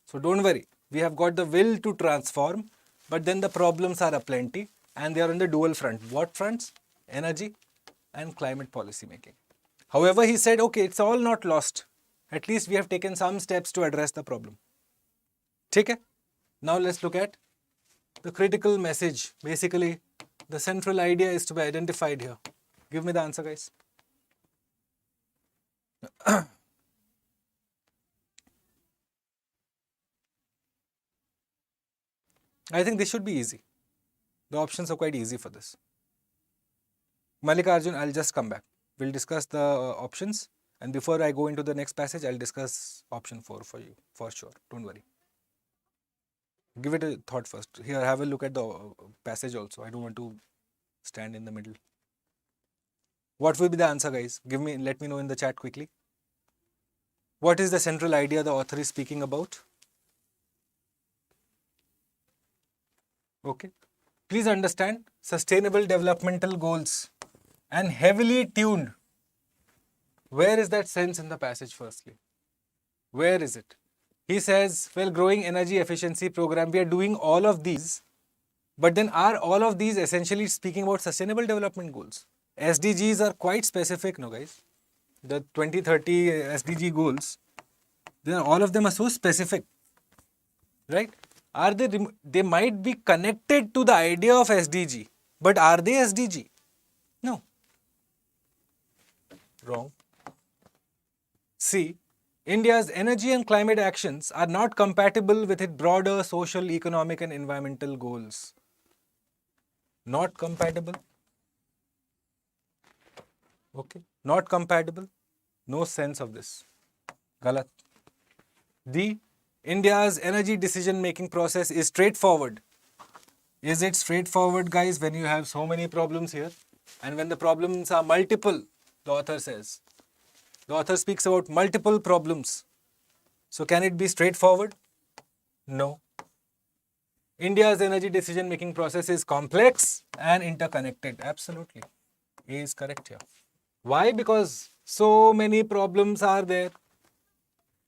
So don't worry, we have got the will to transform, but then the problems are aplenty and they are on the dual front. What fronts? Energy and climate policy making. However, he said, okay, it's all not lost. At least we have taken some steps to address the problem. Okay? Now let's look at the critical message. Basically, the central idea is to be identified here. Give me the answer, guys. I think this should be easy. The options are quite easy for this. Mallikarjun, I'll just come back. We'll discuss the options, and before I go into the next passage, I'll discuss option 4 for you, for sure. Don't worry. Give it a thought first. Here, have a look at the passage also. I don't want to stand in the middle. What will be the answer, guys? Let me know in the chat quickly. What is the central idea the author is speaking about? Okay. Please understand, sustainable developmental goals and heavily tuned. Where is that sense in the passage firstly? Where is it? He says, well, growing energy efficiency program, we are doing all of these, but then are all of these essentially speaking about sustainable development goals? SDGs are quite specific, no guys? The 2030 SDG goals, all of them are so specific, right? Are they might be connected to the idea of SDG, but are they SDG? No. Wrong. C. India's energy and climate actions are not compatible with its broader social, economic and environmental goals. Not compatible. Okay. Not compatible. No sense of this. Galat. D. India's energy decision-making process is straightforward. Is it straightforward, guys, when you have so many problems here? And when the problems are multiple, the author says. The author speaks about multiple problems. So can it be straightforward? No. India's energy decision-making process is complex and interconnected. Absolutely. A is correct here. Why? Because so many problems are there.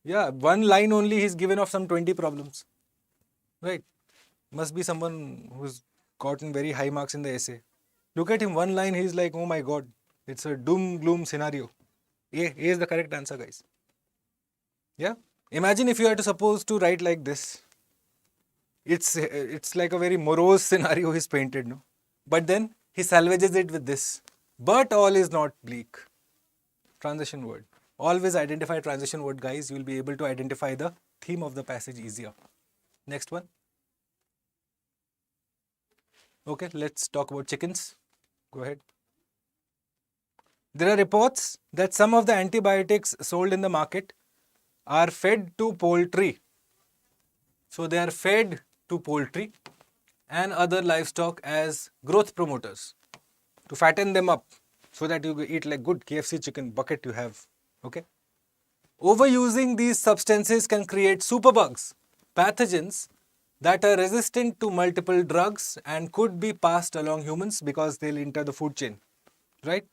Yeah, one line only he's given of some 20 problems. Right. Must be someone who's gotten very high marks in the essay. Look at him, one line, he's like, oh my god, it's a doom gloom scenario. A is the correct answer, guys. Yeah. Imagine if you are supposed to write like this. It's like a very morose scenario he's painted, no? But then he salvages it with this. But all is not bleak. Transition word. Always identify transition word, guys. You will be able to identify the theme of the passage easier. Next one. Okay, let's talk about chickens. Go ahead. There are reports that some of the antibiotics sold in the market are fed to poultry. So they are fed to poultry and other livestock as growth promoters to fatten them up so that you eat like good KFC chicken bucket you have. Okay. Overusing these substances can create superbugs, pathogens that are resistant to multiple drugs and could be passed along humans because they'll enter the food chain. Right?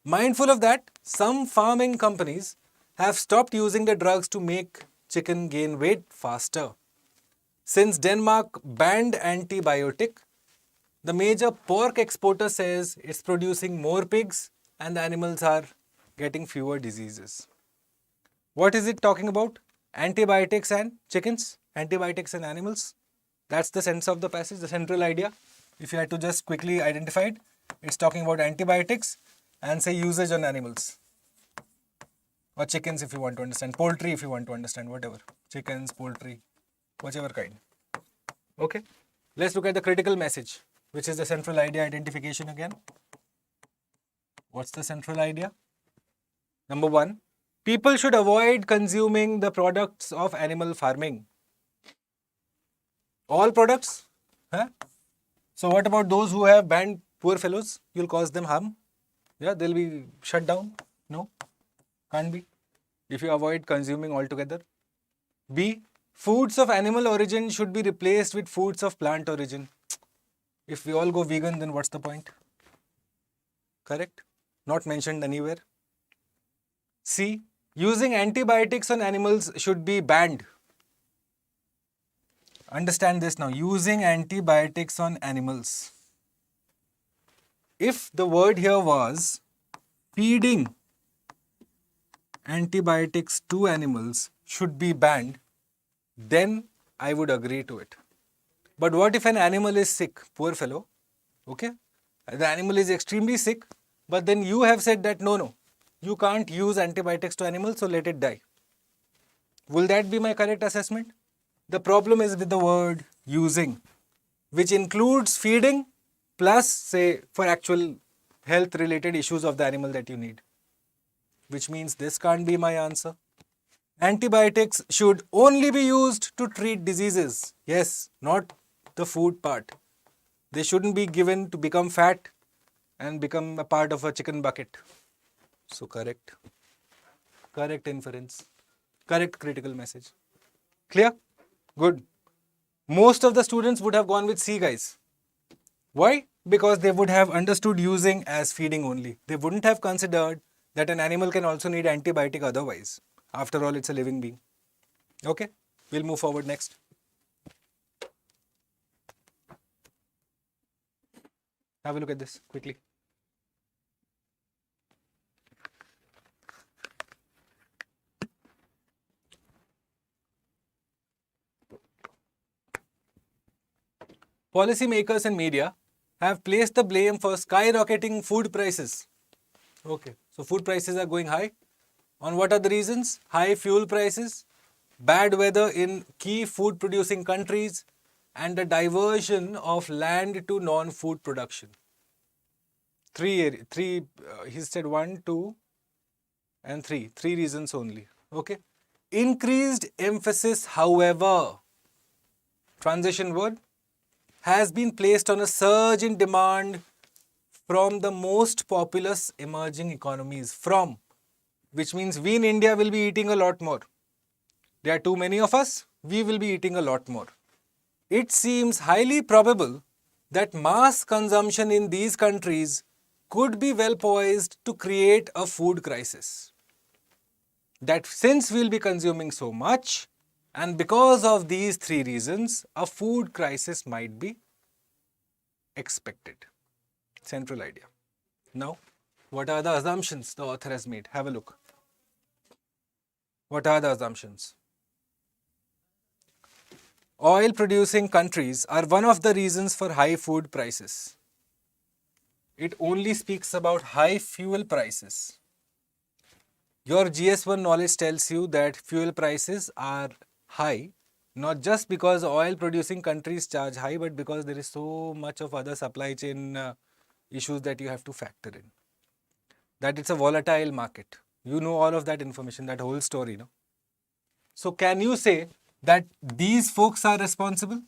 Mindful of that, some farming companies have stopped using the drugs to make chicken gain weight faster. Since Denmark banned antibiotic, the major pork exporter says it's producing more pigs and the animals are getting fewer diseases. What is it talking about? Antibiotics and chickens, antibiotics and animals. That's the sense of the passage, the central idea. If you had to just quickly identify it, it's talking about antibiotics and say usage on animals. Or chickens if you want to understand, poultry if you want to understand, whatever. Chickens, poultry, whichever kind. Okay. Let's look at the critical message, which is the central idea identification again. What's the central idea? Number 1, people should avoid consuming the products of animal farming. All products? Huh? So what about those who have banned? Poor fellows, you'll cause them harm. Yeah, they'll be shut down. No, can't be. If you avoid consuming altogether. B, foods of animal origin should be replaced with foods of plant origin. If we all go vegan, then what's the point? Correct? Not mentioned anywhere. C, using antibiotics on animals should be banned. Understand this now. Using antibiotics on animals. If the word here was feeding antibiotics to animals should be banned, then I would agree to it. But what if an animal is sick? Poor fellow. Okay? The animal is extremely sick, but then you have said that no, you can't use antibiotics to animals, so let it die. Will that be my correct assessment? The problem is with the word using. which includes feeding plus, say, for actual health related issues of the animal that you need. Which means this can't be my answer. Antibiotics should only be used to treat diseases. Yes, not the food part. They shouldn't be given to become fat and become a part of a chicken bucket. So correct. Correct inference. Correct critical message. Clear? Good. Most of the students would have gone with C, guys. Why? Because they would have understood using as feeding only. They wouldn't have considered that an animal can also need antibiotic otherwise. After all, it's a living being. Okay, we'll move forward next. Have a look at this quickly. Policymakers and media have placed the blame for skyrocketing food prices. Okay, so food prices are going high. On what are the reasons? High fuel prices, bad weather in key food producing countries, and the diversion of land to non-food production. He said 1, 2, and 3. 3 reasons only. Okay. Increased emphasis, however, transition word, has been placed on a surge in demand from the most populous emerging economies. From, which means we in India will be eating a lot more. There are too many of us, we will be eating a lot more. It seems highly probable that mass consumption in these countries could be well poised to create a food crisis. That since we'll be consuming so much, and because of these 3 reasons, a food crisis might be expected. Central idea. Now, what are the assumptions the author has made? Have a look. What are the assumptions? Oil producing countries are one of the reasons for high food prices. It only speaks about high fuel prices. Your GS1 knowledge tells you that fuel prices are high, not just because oil producing countries charge high, but because there is so much of other supply chain issues that you have to factor in. That it's a volatile market. You know all of that information, that whole story, no? So can you say that these folks are responsible?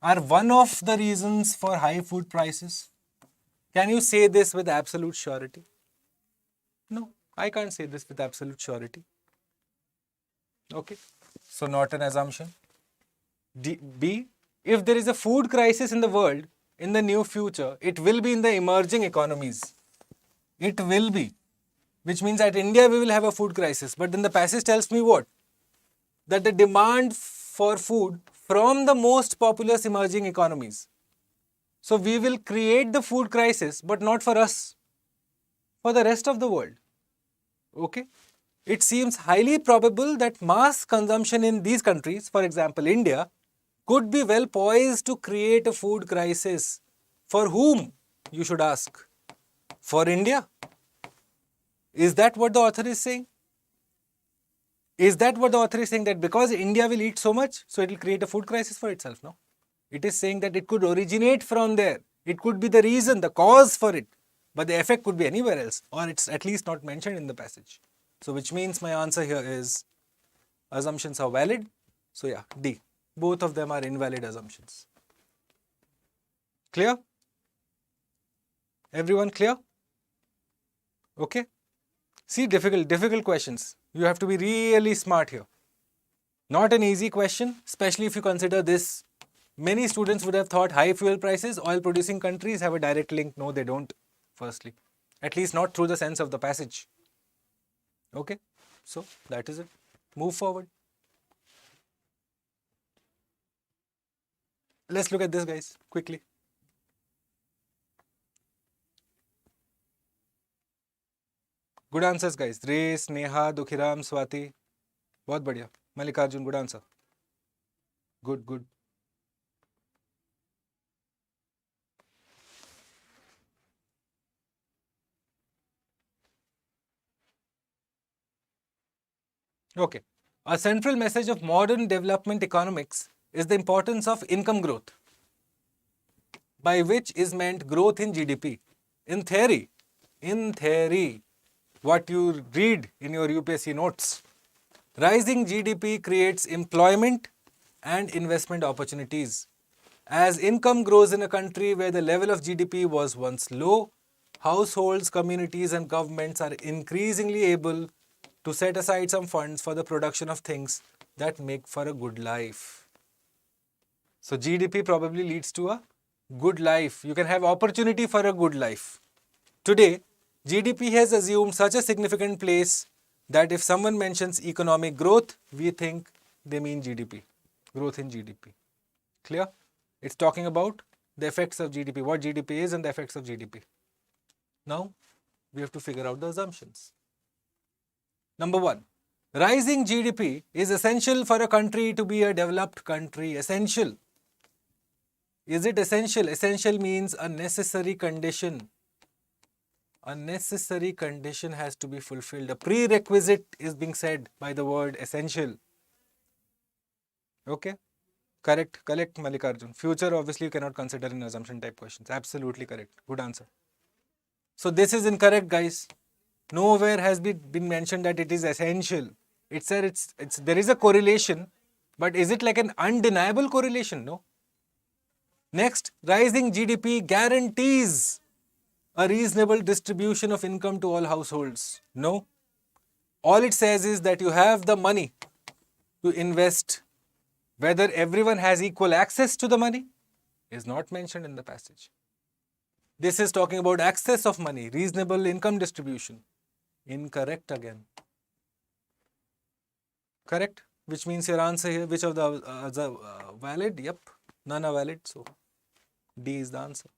Are one of the reasons for high food prices? Can you say this with absolute surety? No, I can't say this with absolute surety. Okay, so not an assumption. B, if there is a food crisis in the world in the near future, it will be in the emerging economies. It will be. Which means that India we will have a food crisis. But then the passage tells me what? That the demand for food from the most populous emerging economies. So we will create the food crisis, but not for us, for the rest of the world. Okay? It seems highly probable that mass consumption in these countries, for example India, could be well poised to create a food crisis. For whom, you should ask? For India? Is that what the author is saying? Is that what the author is saying, that because India will eat so much, so it will create a food crisis for itself? No. It is saying that it could originate from there. It could be the reason, the cause for it. But the effect could be anywhere else, or it's at least not mentioned in the passage. So which means my answer here is assumptions are valid. So yeah, D. Both of them are invalid assumptions. Clear? Everyone clear? Okay. See, difficult questions. You have to be really smart here. Not an easy question, especially if you consider this. Many students would have thought high fuel prices, oil producing countries have a direct link. No, they don't, firstly. At least not through the sense of the passage. Okay, so that is it. Move forward. Let's look at this, guys, quickly. Good answers, guys. Ray, Sneha, Dukhiram, Swati. बहुत बढ़िया. Mallikarjun, good answer. Good, good. Okay. A central message of modern development economics is the importance of income growth. by which is meant growth in GDP. In theory, what you read in your UPSC notes, rising GDP creates employment and investment opportunities. As income grows in a country where the level of GDP was once low, households, communities and governments are increasingly able to set aside some funds for the production of things that make for a good life. So GDP probably leads to a good life. You can have opportunity for a good life. Today, GDP has assumed such a significant place that if someone mentions economic growth, we think they mean GDP, growth in GDP. Clear? It's talking about the effects of GDP, what GDP is and the effects of GDP. Now, we have to figure out the assumptions. Number one, rising GDP is essential for a country to be a developed country. Essential. Is it essential? Essential means a necessary condition. A necessary condition has to be fulfilled. A prerequisite is being said by the word essential. Okay? Correct, Mallikarjun. Future obviously you cannot consider in assumption type questions. Absolutely correct. Good answer. So this is incorrect, guys. Nowhere has been mentioned that it is essential. It said there is a correlation, but is it like an undeniable correlation? No. Next, rising GDP guarantees a reasonable distribution of income to all households. No. All it says is that you have the money to invest. Whether everyone has equal access to the money is not mentioned in the passage. This is talking about access of money, reasonable income distribution. Incorrect again. Correct? Which means your answer here, which of the valid? Yep, none are valid. So D is the answer.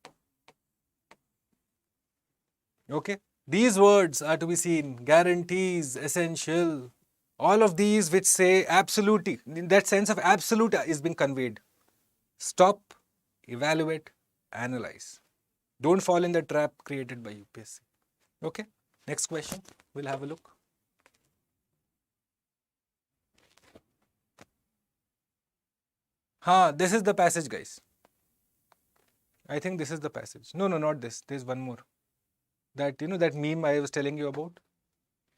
Okay? These words are to be seen. Guarantees, essential. All of these which say absolutely, in that sense of absolute is being conveyed. Stop, evaluate, analyze. Don't fall in the trap created by UPSC. Okay? Next question. We'll have a look. This is the passage, guys. I think this is the passage. No, not this. There's one more. That, that meme I was telling you about.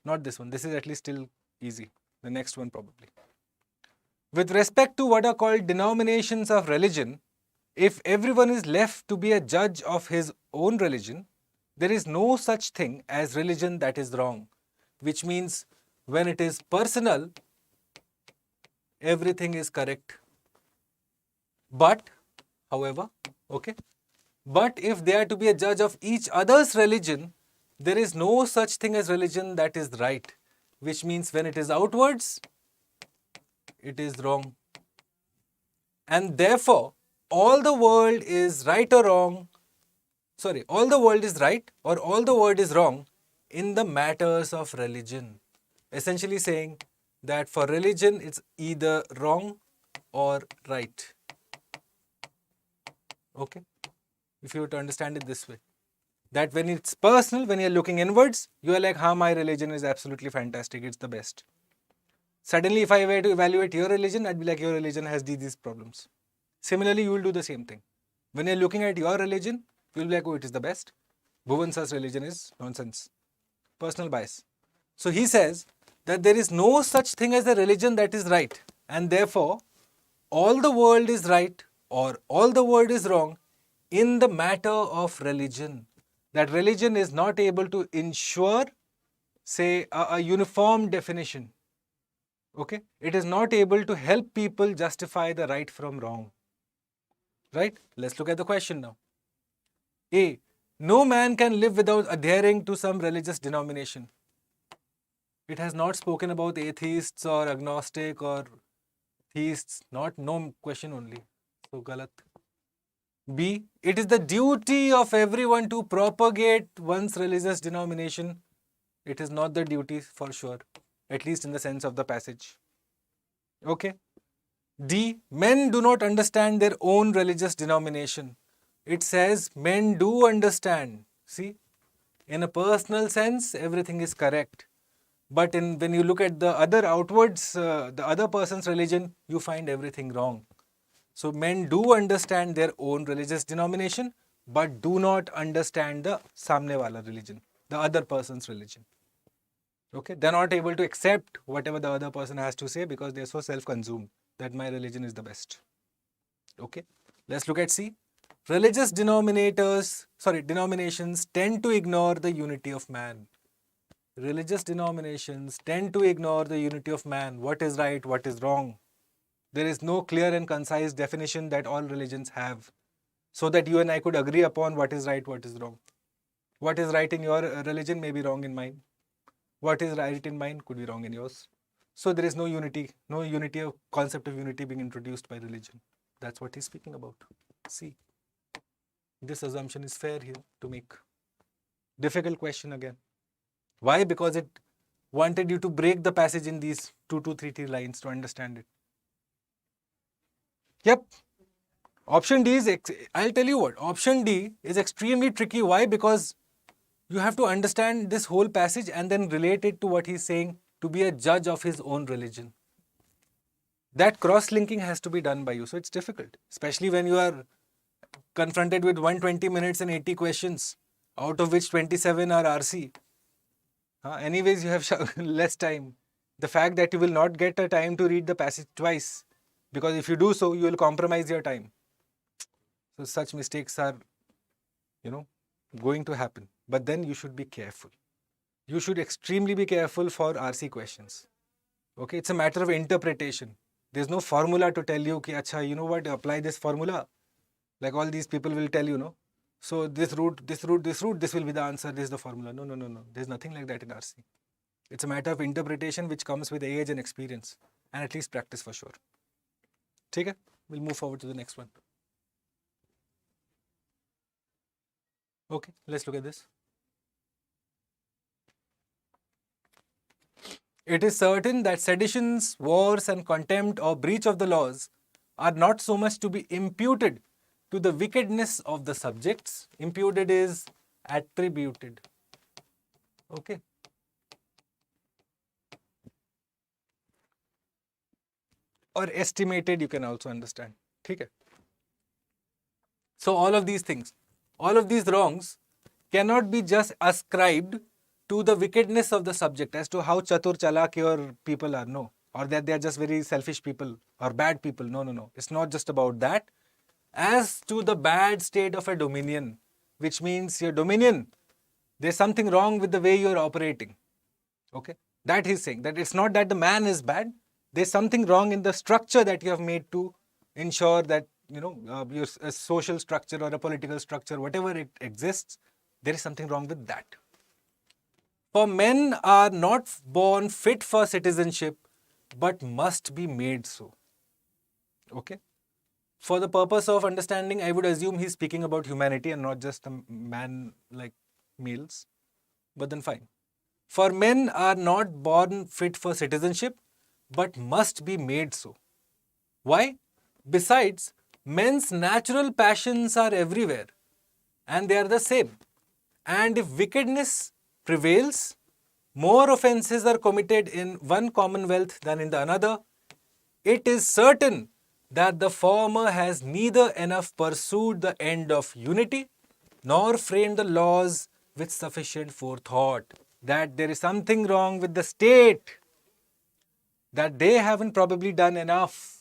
Not this one. This is at least still easy. The next one probably. With respect to what are called denominations of religion, if everyone is left to be a judge of his own religion, there is no such thing as religion that is wrong. Which means when it is personal, everything is correct. But, however, okay, but if they are to be a judge of each other's religion, there is no such thing as religion that is right. Which means when it is outwards, it is wrong. And therefore, all the world is right or wrong. Sorry, all the world is right or all the world is wrong in the matters of religion. Essentially saying that for religion, it's either wrong or right. Okay? If you were to understand it this way. That when it's personal, when you're looking inwards, you are like, my religion is absolutely fantastic, it's the best. Suddenly, if I were to evaluate your religion, I'd be like, your religion has these problems. Similarly, you will do the same thing. When you're looking at your religion, you'll be like, it is the best. Bhuvan Sir's religion is nonsense. Personal bias. So he says that there is no such thing as a religion that is right. And therefore, all the world is right or all the world is wrong in the matter of religion. That religion is not able to ensure, say, a uniform definition. Okay? It is not able to help people justify the right from wrong. Right? Let's look at the question now. A. No man can live without adhering to some religious denomination. It has not spoken about atheists or agnostic or theists. No question only. So, galat. B. It is the duty of everyone to propagate one's religious denomination. It is not the duty for sure, at least in the sense of the passage. Okay. D. Men do not understand their own religious denomination. It says men do understand. See, in a personal sense, everything is correct. But when you look at the other outwards, the other person's religion, you find everything wrong. So men do understand their own religious denomination, but do not understand the samne wala religion, the other person's religion. Okay, they're not able to accept whatever the other person has to say because they're so self-consumed that my religion is the best. Okay, let's look at C. Religious denominations tend to ignore the unity of man. Religious denominations tend to ignore the unity of man. What is right, what is wrong? There is no clear and concise definition that all religions have, so that you and I could agree upon what is right, what is wrong. What is right in your religion may be wrong in mine. What is right in mine could be wrong in yours. So there is no unity of concept of unity being introduced by religion. That's what he's speaking about. See, this assumption is fair here to make. Difficult question again. Why? Because it wanted you to break the passage in these 2 to 3 lines to understand it. Yep. Option D is, I'll tell you what, option D is extremely tricky. Why? Because you have to understand this whole passage and then relate it to what he's saying to be a judge of his own religion. That cross-linking has to be done by you. So it's difficult, especially when you are confronted with 120 minutes and 80 questions, out of which 27 are RC. Anyways, you have less time. The fact that you will not get a time to read the passage twice, because if you do so, you will compromise your time. So such mistakes are, going to happen. But then you should be careful. You should extremely be careful for RC questions. Okay, it's a matter of interpretation. There's no formula to tell you, acha, you know what, apply this formula. Like all these people will tell you, no. So this route, this will be the answer, this is the formula. No. There's nothing like that in RC. It's a matter of interpretation which comes with age and experience. And at least practice for sure. Okay? We'll move forward to the next one. Okay, let's look at this. It is certain that seditions, wars and contempt or breach of the laws are not so much to be imputed to the wickedness of the subjects. Imputed is attributed. Okay. Or estimated, you can also understand. Okay. So all of these things, all of these wrongs cannot be just ascribed to the wickedness of the subject as to how chatur chalak your people are. No. Or that they are just very selfish people or bad people. No. It's not just about that. As to the bad state of a dominion, which means your dominion, there's something wrong with the way you're operating. Okay. That he's saying. That it's not that the man is bad. There's something wrong in the structure that you have made to ensure that, your a social structure or a political structure, whatever it exists, there is something wrong with that. For men are not born fit for citizenship, but must be made so. Okay. For the purpose of understanding, I would assume he's speaking about humanity and not just a man like males. But then fine. For men are not born fit for citizenship, but must be made so. Why? Besides, men's natural passions are everywhere and they are the same. And if wickedness prevails, more offences are committed in one commonwealth than in the another, it is certain that the former has neither enough pursued the end of unity nor framed the laws with sufficient forethought. That there is something wrong with the state, that they haven't probably done enough.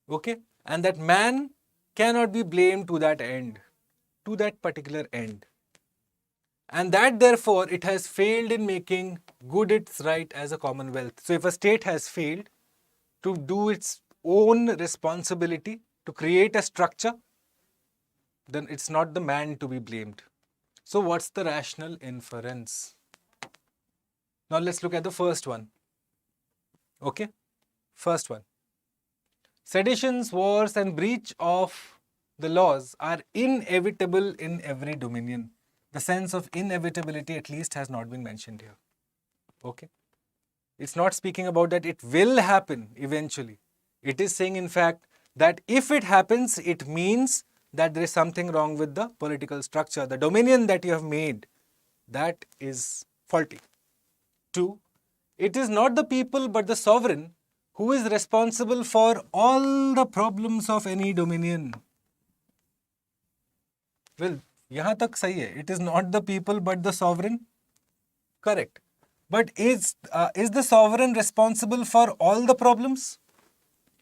Okay? And that man cannot be blamed to that end, to that particular end. And that therefore it has failed in making good its right as a commonwealth. So if a state has failed to do its own responsibility to create a structure, then it's not the man to be blamed. So what's the rational inference? Now let's look at the first one. Okay? First one. Seditions, wars and breach of the laws are inevitable in every dominion. The sense of inevitability at least has not been mentioned here. Okay? It's not speaking about that it will happen eventually. It is saying in fact that if it happens, it means that there is something wrong with the political structure. The dominion that you have made, that is faulty. 2. It is not the people but the sovereign who is responsible for all the problems of any dominion? Well, यहाँ तक सही है. It is not the people but the sovereign. Correct. But is the sovereign responsible for all the problems?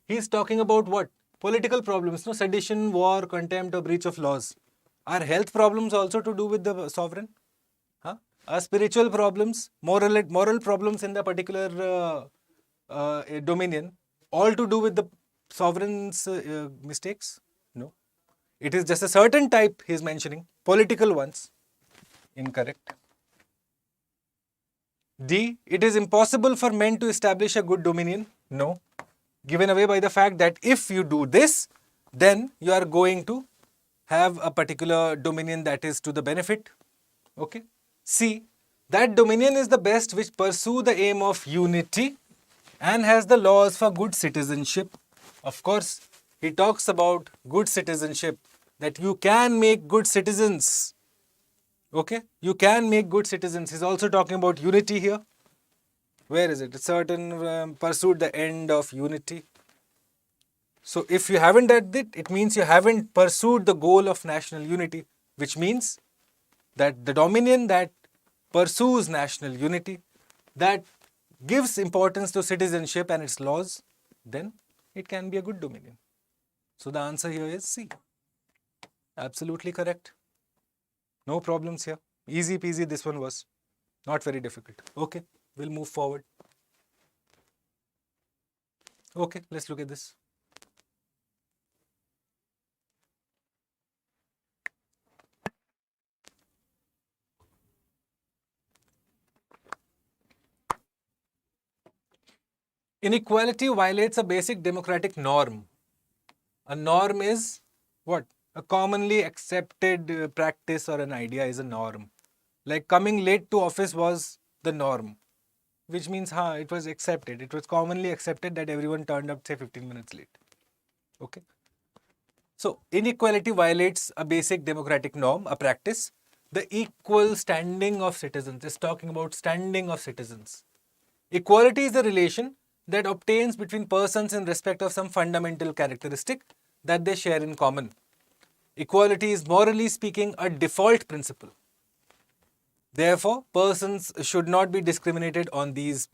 He is talking about what? Political problems, no? Sedition, war, contempt or breach of laws. Are health problems also to do with the sovereign? Huh? Are spiritual problems, moral problems in the particular dominion, all to do with the sovereign's mistakes? No. It is just a certain type he is mentioning, political ones. Incorrect. D. It is impossible for men to establish a good dominion. No. Given away by the fact that if you do this, then you are going to have a particular dominion that is to the benefit. Okay. C. That dominion is the best which pursue the aim of unity and has the laws for good citizenship. Of course, he talks about good citizenship, that you can make good citizens. Okay, you can make good citizens. He's also talking about unity here. Where is it? Certain pursued the end of unity. So if you haven't done it, it means you haven't pursued the goal of national unity, which means that the dominion that pursues national unity, that gives importance to citizenship and its laws, then it can be a good dominion. So the answer here is C. Absolutely correct. No problems here. Easy peasy this one was. Not very difficult. Okay, we'll move forward. Okay, let's look at this. Inequality violates a basic democratic norm. A norm is what? A commonly accepted practice or an idea is a norm. Like coming late to office was the norm, which means it was accepted. It was commonly accepted that everyone turned up, say, 15 minutes late. Okay. So, inequality violates a basic democratic norm, a practice. The equal standing of citizens is talking about standing of citizens. Equality is the relation that obtains between persons in respect of some fundamental characteristic that they share in common. Equality is, morally speaking, a default principle. Therefore, persons should not be discriminated on these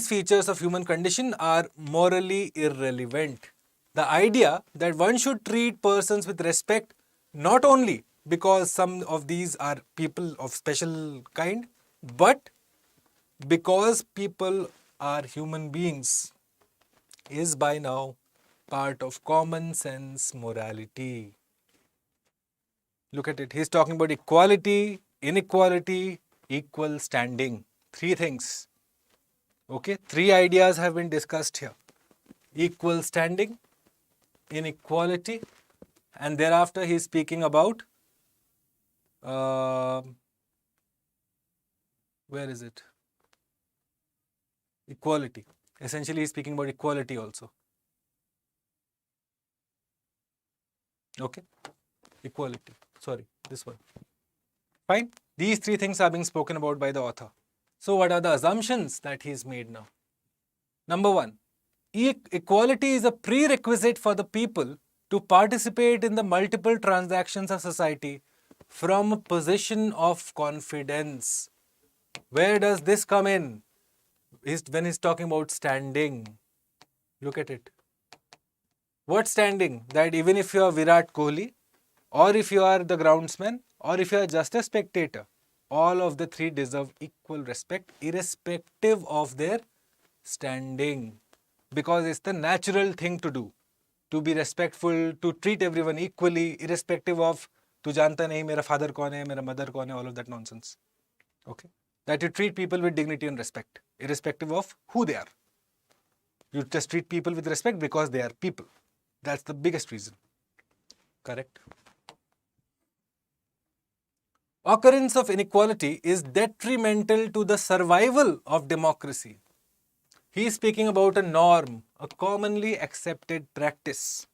features of human condition are morally irrelevant. The idea that one should treat persons with respect not only because some of these are people of special kind, but because people are human beings is by now part of common sense morality. Look at it. He's talking about equality, inequality, equal standing. Three things. Okay, three ideas have been discussed here. Equal standing, inequality, and thereafter he is speaking about where is it? Equality. Essentially, he is speaking about equality also. Okay, equality. Sorry, this one. Fine. These three things are being spoken about by the author. So, what are the assumptions that he's made now? Number one, equality is a prerequisite for the people to participate in the multiple transactions of society from a position of confidence. Where does this come in? When he's talking about standing. Look at it. What standing? That even if you are Virat Kohli, or if you are the groundsman, or if you are just a spectator, all of the three deserve equal respect irrespective of their standing. Because it's the natural thing to do. To be respectful, to treat everyone equally, irrespective of tu janta nahi mera father kaun hai, mera mother kaun hai, all of that nonsense. Okay. That you treat people with dignity and respect, irrespective of who they are. You just treat people with respect because they are people. That's the biggest reason. Correct. Occurrence of inequality is detrimental to the survival of democracy. He is speaking about a norm, a commonly accepted practice.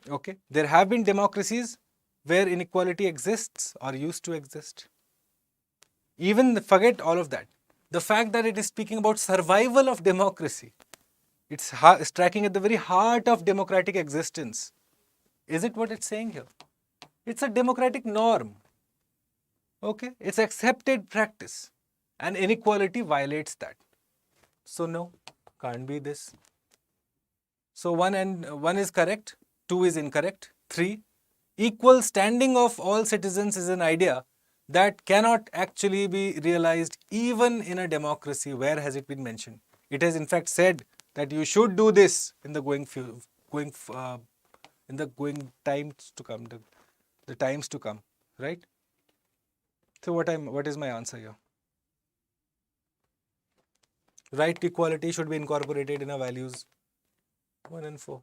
Okay, there have been democracies where inequality exists or used to exist. Even forget all of that. the fact that it is speaking about survival of democracy. It's striking at the very heart of democratic existence. Is it what it's saying here? It's a democratic norm. Okay, it's accepted practice, and inequality violates that. So no, can't be this. So 1 is correct, 2 is incorrect. 3, equal standing of all citizens is an idea that cannot actually be realized even in a democracy. Where has it been mentioned? It has in fact said that you should do this in the going times to come, the times to come, right? So what is my answer here? Right to equality should be incorporated in our values. 1 and 4.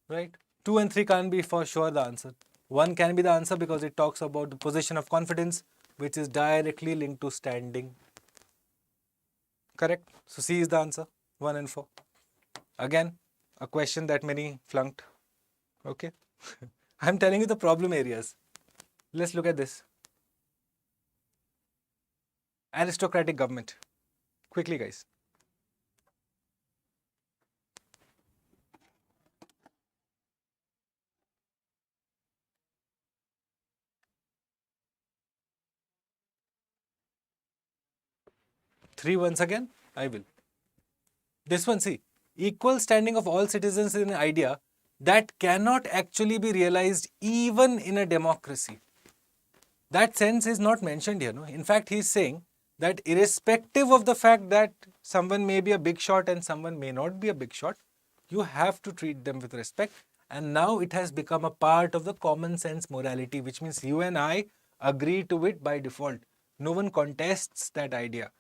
Right? 2 and 3 can't be for sure the answer. 1 can be the answer because it talks about the position of confidence, which is directly linked to standing. Correct? So C is the answer. 1 and 4. Again, a question that many flunked. Okay? I'm telling you the problem areas. Let's look at this. Aristocratic government. Quickly, guys. Three once again, I will. This one, see. Equal standing of all citizens is an idea that cannot actually be realized even in a democracy. That sense is not mentioned here. No? In fact, he is saying that irrespective of the fact that someone may be a big shot and someone may not be a big shot, you have to treat them with respect. And now it has become a part of the common sense morality, which means you and I agree to it by default. No one contests that idea.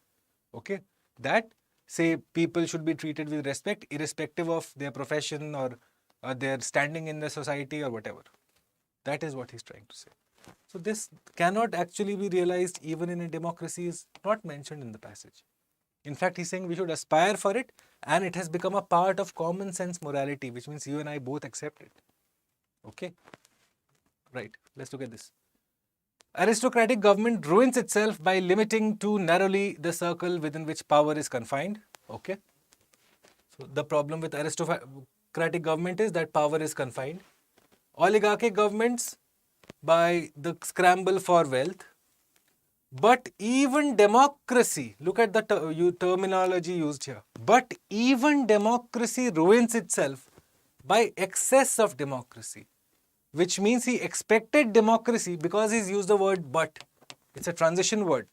Okay? That, say, people should be treated with respect irrespective of their profession or their standing in the society or whatever. That is what he's trying to say. So this cannot actually be realized even in a democracy is not mentioned in the passage. In fact, he's saying we should aspire for it, and it has become a part of common sense morality, which means you and I both accept it. Okay? Right. Let's look at this. Aristocratic government ruins itself by limiting too narrowly the circle within which power is confined. Okay? So the problem with aristocratic government is that power is confined. Oligarchic governments by the scramble for wealth. But even democracy, look at the terminology used here. But even democracy ruins itself by excess of democracy, which means he expected democracy because he's used the word but. It's a transition word,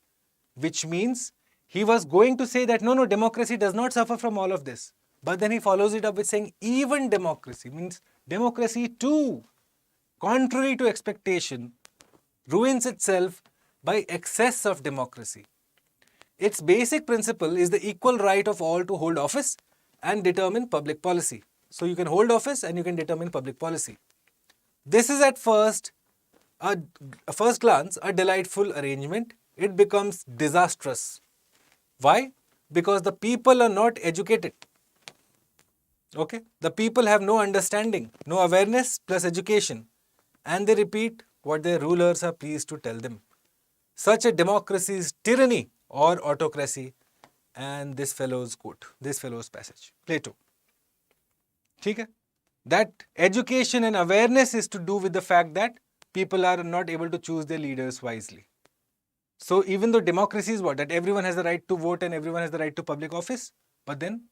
which means he was going to say that no, democracy does not suffer from all of this. But then he follows it up with saying even democracy, means democracy too, contrary to expectation, ruins itself by excess of democracy. Its basic principle is the equal right of all to hold office and determine public policy. So you can hold office and you can determine public policy. This is at first glance a delightful arrangement. It becomes disastrous. Why? Because the people are not educated. Okay? The people have no understanding, no awareness plus education, and they repeat what their rulers are pleased to tell them. Such a democracy is tyranny or autocracy, and this fellow's quote, this fellow's passage, Plato. Okay? That education and awareness is to do with the fact that people are not able to choose their leaders wisely. So even though democracy is what? That everyone has the right to vote and everyone has the right to public office, but then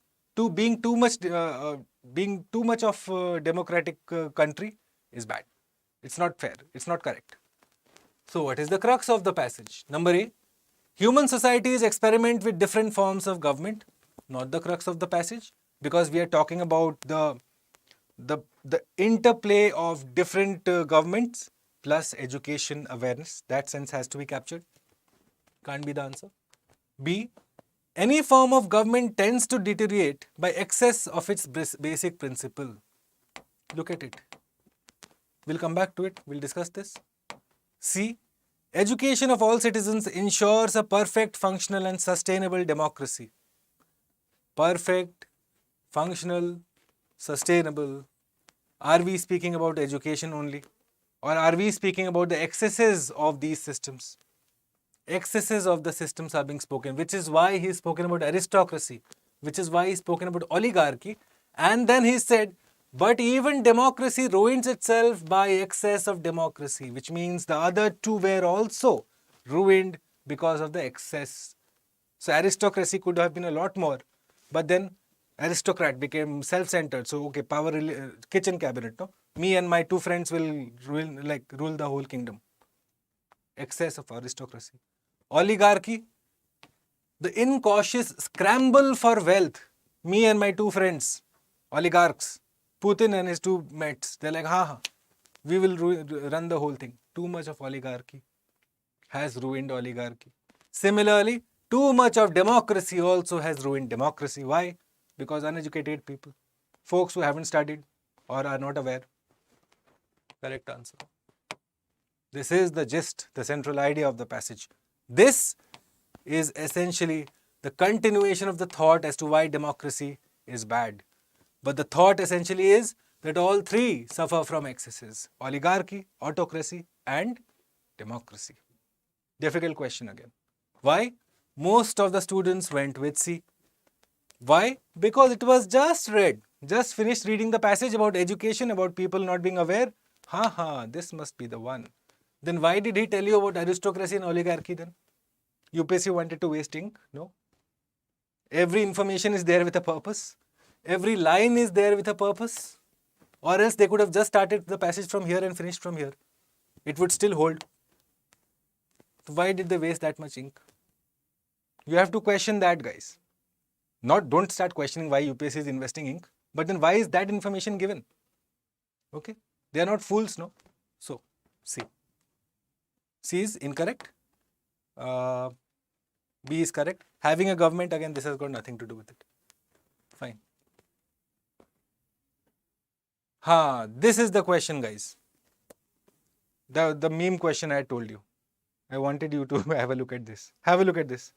being too much of a democratic country is bad. It's not fair. It's not correct. So what is the crux of the passage? Number A, human societies experiment with different forms of government. Not the crux of the passage, because we are talking about the interplay of different governments plus education awareness. That sense has to be captured. Can't be the answer. B, any form of government tends to deteriorate by excess of its basic principle. Look at it. We'll come back to it. We'll discuss this. C, education of all citizens ensures a perfect, functional and sustainable democracy. Perfect, functional, sustainable. Are we speaking about education only? Or are we speaking about the excesses of these systems? excesses of the systems are being spoken, which is why he's spoken about aristocracy, which is why he's spoken about oligarchy. And then he said, but even democracy ruins itself by excess of democracy, which means the other two were also ruined because of the excess. So aristocracy could have been a lot more, but then aristocrat became self-centered. So okay, power, kitchen cabinet, no? Me and my two friends will rule the whole kingdom. Excess of aristocracy. Oligarchy, the incautious scramble for wealth. Me and my two friends, oligarchs, Putin and his two mates, they're like, we will run the whole thing. Too much of oligarchy has ruined oligarchy. Similarly, too much of democracy also has ruined democracy. Why? Because uneducated people, folks who haven't studied or are not aware. Correct answer. This is the gist, the central idea of the passage. This is essentially the continuation of the thought as to why democracy is bad. But the thought essentially is that all three suffer from excesses: oligarchy, autocracy, and democracy. Difficult question again. Why? Most of the students went with C. Why? Because it was just read, just finished reading the passage about education, about people not being aware. This must be the one. Then why did he tell you about aristocracy and oligarchy then? UPSC wanted to waste ink? No. Every information is there with a purpose. Every line is there with a purpose. Or else they could have just started the passage from here and finished from here. It would still hold. So why did they waste that much ink? You have to question that, guys. Don't start questioning why UPSC is investing ink. But then why is that information given? Okay. They are not fools, no? So, C. C is incorrect. B is correct. Having a government, again, this has got nothing to do with it. Fine. This is the question, guys. The meme question I told you. I wanted you to have a look at this. Have a look at this.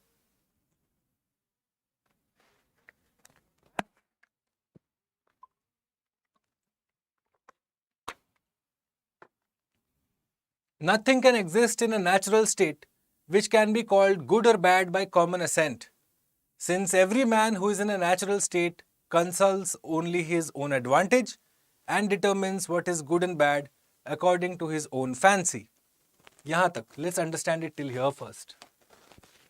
Nothing can exist in a natural state which can be called good or bad by common assent, since every man who is in a natural state consults only his own advantage and determines what is good and bad according to his own fancy. Yahan tak. Let's understand it till here first.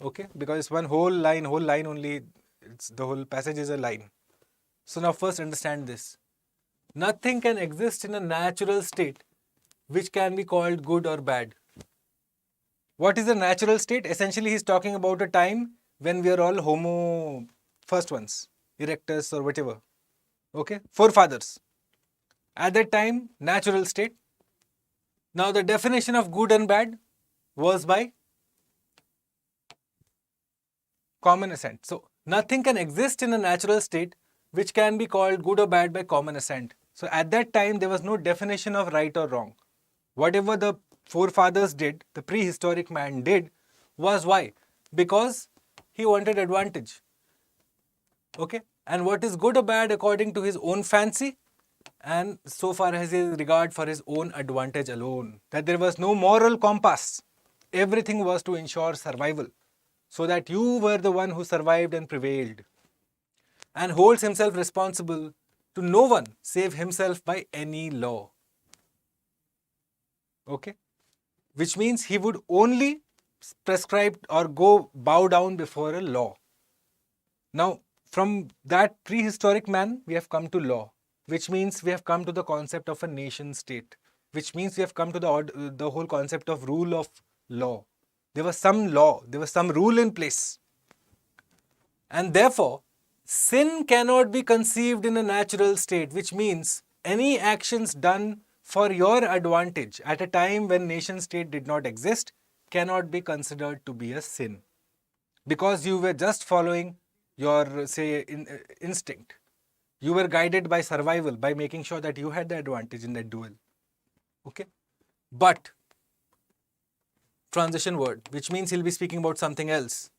Okay? Because it's one whole line only. The whole passage is a line. So now first understand this. Nothing can exist in a natural state which can be called good or bad. What is a natural state? Essentially, he's talking about a time when we are all homo first ones, erectus or whatever. Okay? Forefathers. At that time, natural state. Now, the definition of good and bad was by common assent. So, nothing can exist in a natural state which can be called good or bad by common assent. So, at that time, there was no definition of right or wrong. Whatever the forefathers did, the prehistoric man did, was why? Because he wanted advantage. Okay? And what is good or bad according to his own fancy? And so far as his regard for his own advantage alone. That there was no moral compass. Everything was to ensure survival. So that you were the one who survived and prevailed. And holds himself responsible to no one save himself by any law. Okay? Which means he would only prescribe or bow down before a law. Now, from that prehistoric man, we have come to law. Which means we have come to the concept of a nation state. Which means we have come to the whole concept of rule of law. There was some law, there was some rule in place. And therefore, sin cannot be conceived in a natural state, which means any actions done for your advantage at a time when nation state did not exist cannot be considered to be a sin. Because you were just following your, say, instinct. You were guided by survival, by making sure that you had the advantage in that duel. Okay? But, transition word, which means he'll be speaking about something else.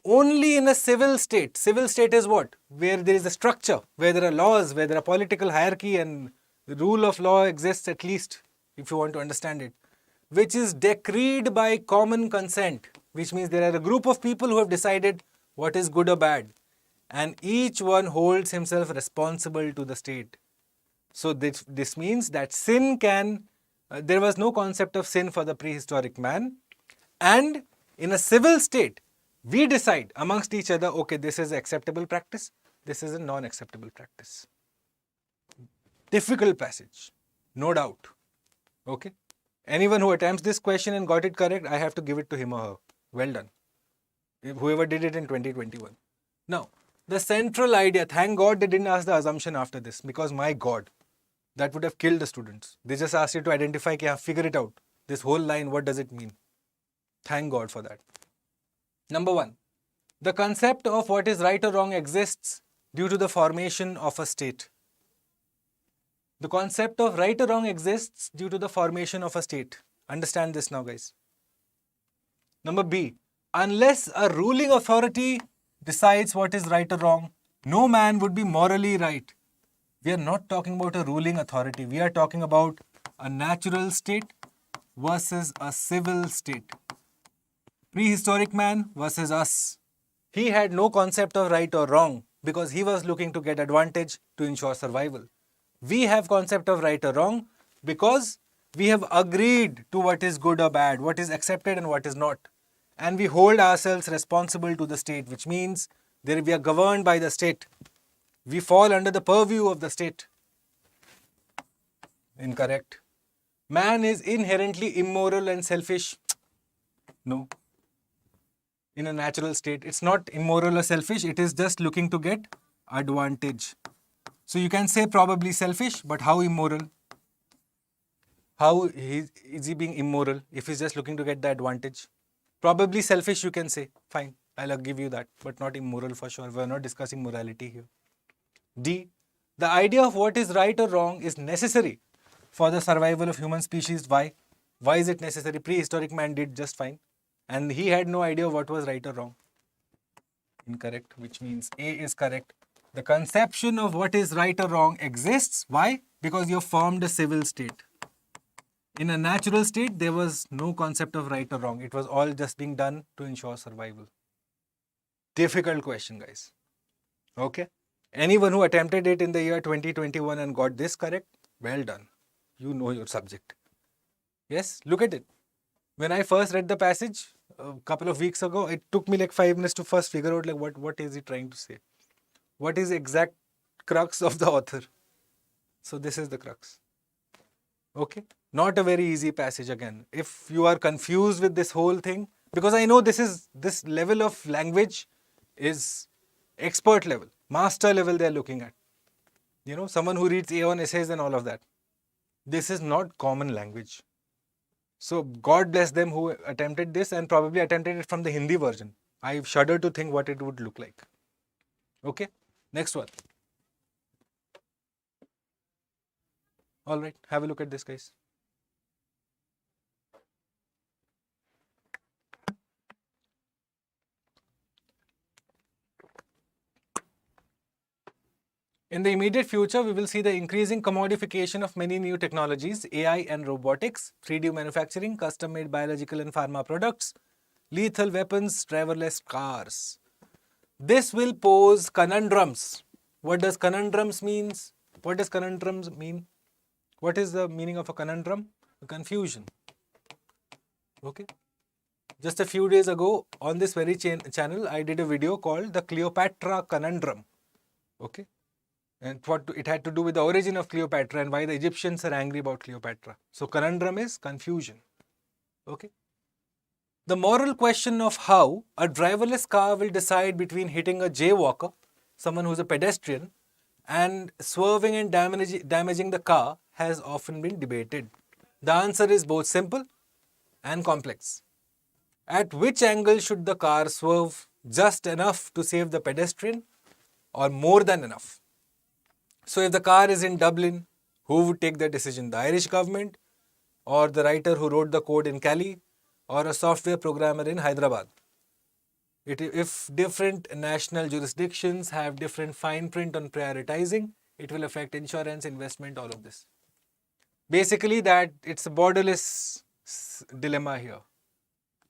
Only in a civil state. Civil state is what? Where there is a structure, where there are laws, where there are political hierarchy and the rule of law exists, at least, if you want to understand it, which is decreed by common consent. which means there are a group of people who have decided what is good or bad, and each one holds himself responsible to the state. So this means that sin there was no concept of sin for the prehistoric man, and in a civil state, we decide amongst each other, okay, this is acceptable practice, this is a non-acceptable practice. Difficult passage, no doubt. Okay. Anyone who attempts this question and got it correct, I have to give it to him or her. Well done. Whoever did it in 2021. Now, the central idea, thank God they didn't ask the assumption after this, because my God, that would have killed the students. They just asked you to identify, figure it out. This whole line, what does it mean? Thank God for that. Number one, the concept of what is right or wrong exists due to the formation of a state. The concept of right or wrong exists due to the formation of a state. Understand this now, guys. Number B, unless a ruling authority decides what is right or wrong, no man would be morally right. We are not talking about a ruling authority. We are talking about a natural state versus a civil state. Prehistoric man versus us. He had no concept of right or wrong because he was looking to get advantage to ensure survival. We have concept of right or wrong because we have agreed to what is good or bad, what is accepted and what is not. And we hold ourselves responsible to the state, which means we are governed by the state. We fall under the purview of the state. Incorrect. Man is inherently immoral and selfish. No. In a natural state, it's not immoral or selfish, it is just looking to get advantage. So you can say probably selfish, but how immoral? How is he being immoral if he's just looking to get the advantage? Probably selfish, you can say. Fine, I'll give you that, but not immoral for sure. We're not discussing morality here. D, the idea of what is right or wrong is necessary for the survival of human species. Why? Why is it necessary? Prehistoric man did just fine. And he had no idea what was right or wrong. Incorrect, which means A is correct. The conception of what is right or wrong exists. Why? Because you have formed a civil state. In a natural state, there was no concept of right or wrong. It was all just being done to ensure survival. Difficult question, guys. Okay. Anyone who attempted it in the year 2021 and got this correct, well done. You know your subject. Yes, look at it. When I first read the passage a couple of weeks ago, it took me like 5 minutes to first figure out like what is he trying to say. What is the exact crux of the author? So this is the crux. Okay. Not a very easy passage again. If you are confused with this whole thing, because I know this level of language is expert level, master level they are looking at. You know, someone who reads A1 essays and all of that. This is not common language. So God bless them who attempted this and probably attempted it from the Hindi version. I shudder to think what it would look like. Okay, next one. All right, have a look at this, guys. In the immediate future, we will see the increasing commodification of many new technologies, AI and robotics, 3D manufacturing, custom-made biological and pharma products, lethal weapons, driverless cars. This will pose conundrums. What does conundrums mean? What does conundrums mean? What is the meaning of a conundrum? A confusion. Okay. Just a few days ago, on this very channel, I did a video called the Cleopatra Conundrum. Okay. And what it had to do with the origin of Cleopatra and why the Egyptians are angry about Cleopatra. So conundrum is confusion. Okay. The moral question of how a driverless car will decide between hitting a jaywalker, someone who's a pedestrian, and swerving and damaging the car has often been debated. The answer is both simple and complex. At which angle should the car swerve just enough to save the pedestrian or more than enough? So if the car is in Dublin, who would take the decision? The Irish government or the writer who wrote the code in Cali or a software programmer in Hyderabad? If different national jurisdictions have different fine print on prioritizing, it will affect insurance, investment, all of this. Basically that it's a borderless dilemma here.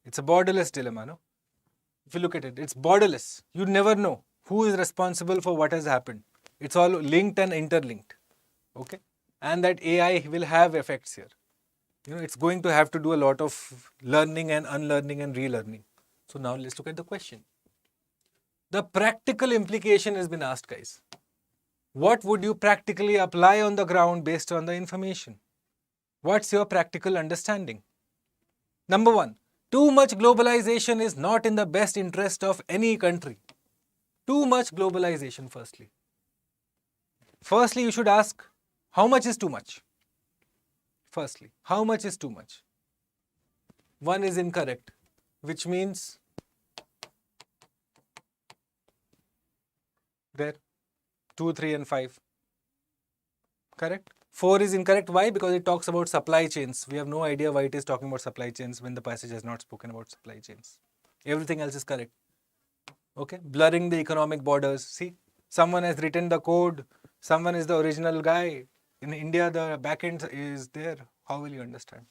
It's a borderless dilemma, no? If you look at it, it's borderless. You never know who is responsible for what has happened. It's all linked and interlinked. Okay? And that AI will have effects here. It's going to have to do a lot of learning and unlearning and relearning. So now let's look at the question. The practical implication has been asked, guys. What would you practically apply on the ground based on the information? What's your practical understanding? Number one, too much globalization is not in the best interest of any country. Too much globalization, firstly. Firstly, you should ask, how much is too much? Firstly, how much is too much? One is incorrect, which means there, 2, 3 and 5. Correct? 4 is incorrect. Why? Because it talks about supply chains. We have no idea why it is talking about supply chains when the passage has not spoken about supply chains. Everything else is correct. Okay? Blurring the economic borders. See, someone has written the code. Someone is the original guy. In India, the backend is there. How will you understand?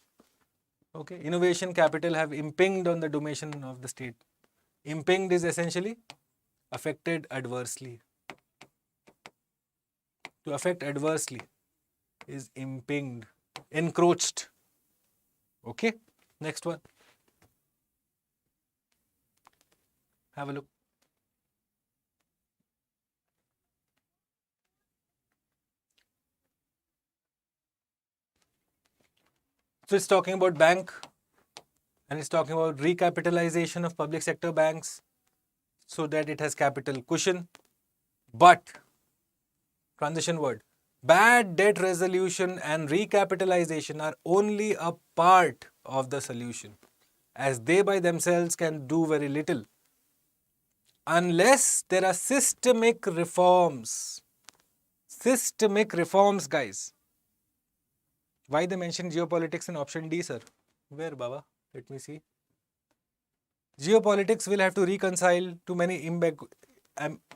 Okay? Innovation capital have impinged on the domain of the state. Impinged is essentially affected adversely. To affect adversely is impinged, encroached. Okay, next one. Have a look. So it's talking about bank and it's talking about recapitalization of public sector banks so that it has capital cushion. But, transition word, bad debt resolution and recapitalization are only a part of the solution, as they by themselves can do very little unless there are systemic reforms. Systemic reforms, guys. Why they mention geopolitics in option D, sir? Where, Baba? Let me see. Geopolitics will have to reconcile to many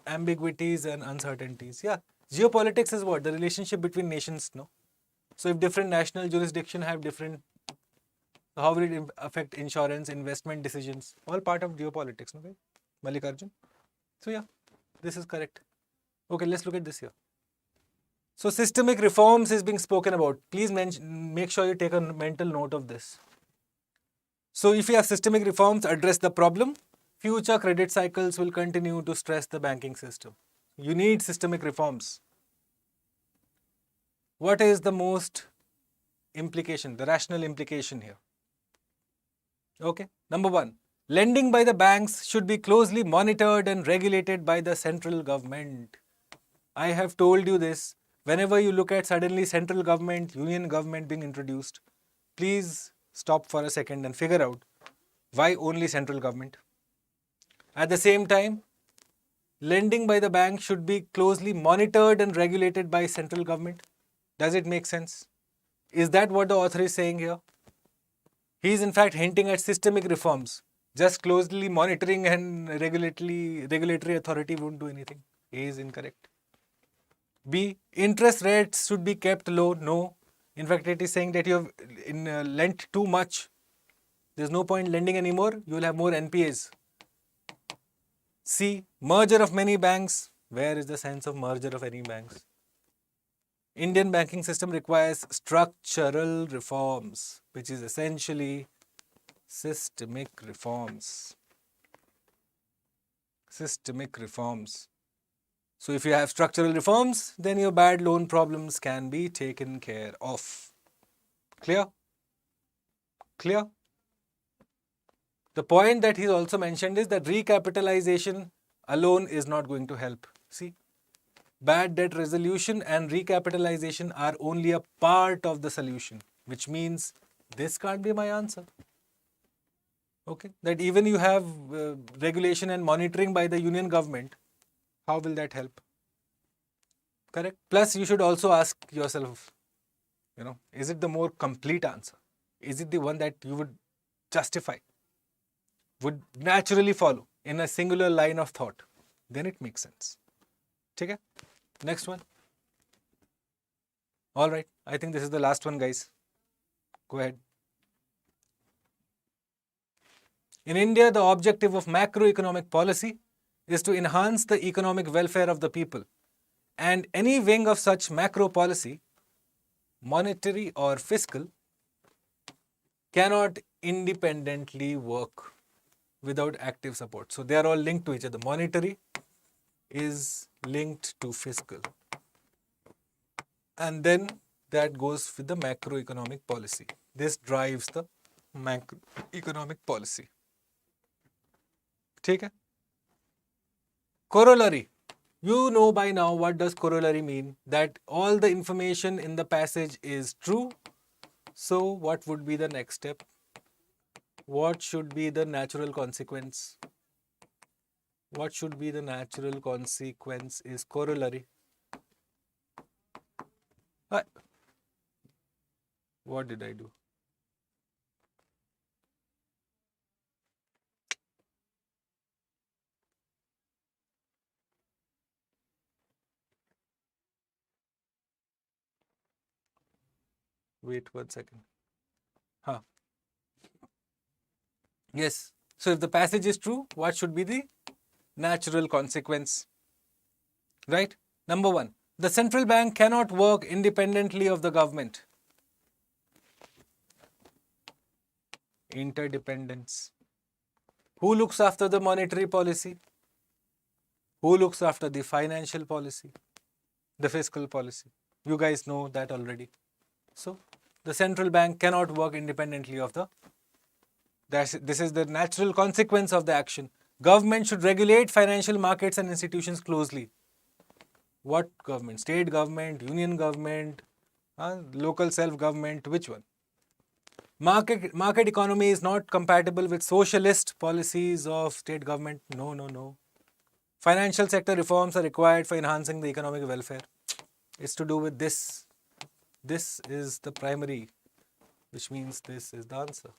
ambiguities and uncertainties. Yeah, geopolitics is what? The relationship between nations, no? So if different national jurisdiction have different, how will it affect insurance, investment decisions? All part of geopolitics, okay? Mallikarjun. So yeah, this is correct. Okay, let's look at this here. So systemic reforms is being spoken about. Please make sure you take a mental note of this. So if you have systemic reforms address the problem, future credit cycles will continue to stress the banking system. You need systemic reforms. What is the most implication, the rational implication here? Okay, number one, lending by the banks should be closely monitored and regulated by the central government. I have told you this. Whenever you look at suddenly central government, union government being introduced, please stop for a second and figure out why only central government. At the same time, lending by the bank should be closely monitored and regulated by central government. Does it make sense? Is that what the author is saying here? He is in fact hinting at systemic reforms. Just closely monitoring and regulatory authority won't do anything. A is incorrect. B, interest rates should be kept low. No. In fact, it is saying that you have lent too much. There's no point lending anymore. You will have more NPAs. C, merger of many banks. Where is the sense of merger of any banks? Indian banking system requires structural reforms, which is essentially systemic reforms. Systemic reforms. So if you have structural reforms, then your bad loan problems can be taken care of. Clear? Clear? The point that he's also mentioned is that recapitalization alone is not going to help. See, bad debt resolution and recapitalization are only a part of the solution, which means this can't be my answer. Okay, that even you have regulation and monitoring by the union government, how will that help? Correct. Plus, you should also ask yourself, is it the more complete answer? Is it the one that you would justify, would naturally follow in a singular line of thought? Then it makes sense. Okay? Next one. All right. I think this is the last one, guys. Go ahead. In India, the objective of macroeconomic policy is to enhance the economic welfare of the people. And any wing of such macro policy, monetary or fiscal, cannot independently work without active support. So they are all linked to each other. Monetary is linked to fiscal. And then that goes with the macroeconomic policy. This drives the macroeconomic policy. ठीक है? Corollary. You know by now what does corollary mean? That all the information in the passage is true. So what would be the next step? What should be the natural consequence? What should be the natural consequence is corollary. What did I do? Wait 1 second. Yes. So if the passage is true, what should be the natural consequence? Right? Number 1. The central bank cannot work independently of the government. Interdependence. Who looks after the monetary policy? Who looks after the financial policy? The fiscal policy. You guys know that already. So, the central bank cannot work independently of the... This is the natural consequence of the action. Government should regulate financial markets and institutions closely. What government? State government, union government, local self-government, which one? Market economy is not compatible with socialist policies of state government. No. Financial sector reforms are required for enhancing the economic welfare. It's to do with this. This is the primary, which means this is the answer.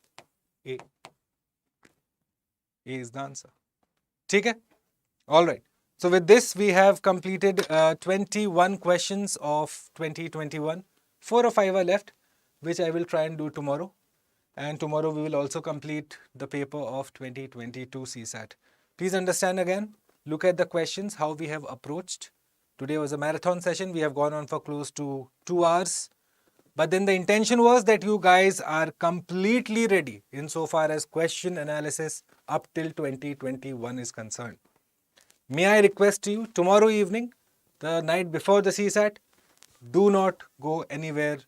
A. A is the answer. Okay? Alright. So with this, we have completed 21 questions of 2021. 4 or 5 are left, which I will try and do tomorrow. And tomorrow we will also complete the paper of 2022 CSAT. Please understand again, look at the questions, how we have approached. Today was a marathon session. We have gone on for close to 2 hours. But then the intention was that you guys are completely ready insofar as question analysis up till 2021 is concerned. May I request you, tomorrow evening, the night before the CSAT, do not go anywhere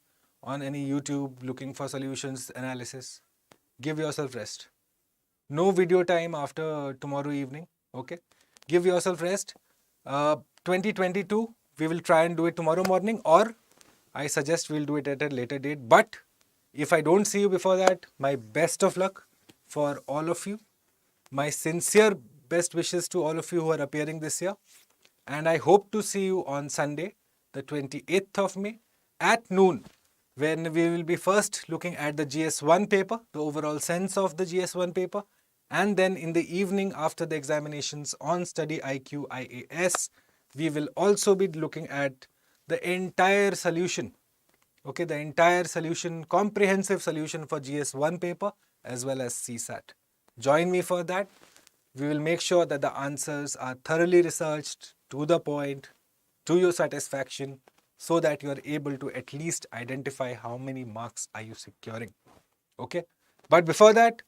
on any YouTube looking for solutions analysis. Give yourself rest. No video time after tomorrow evening. Okay? Give yourself rest. 2022, we will try and do it tomorrow morning, or I suggest we'll do it at a later date. But if I don't see you before that, my best of luck for all of you. My sincere best wishes to all of you who are appearing this year. And I hope to see you on Sunday, the 28th of May at noon, when we will be first looking at the GS1 paper, the overall sense of the GS1 paper. And then in the evening after the examinations on StudyIQ IAS, we will also be looking at the entire solution. Okay, the entire solution, comprehensive solution for GS1 paper as well as CSAT. Join me for that. We will make sure that the answers are thoroughly researched, to the point, to your satisfaction, so that you are able to at least identify how many marks are you securing. Okay? But before that,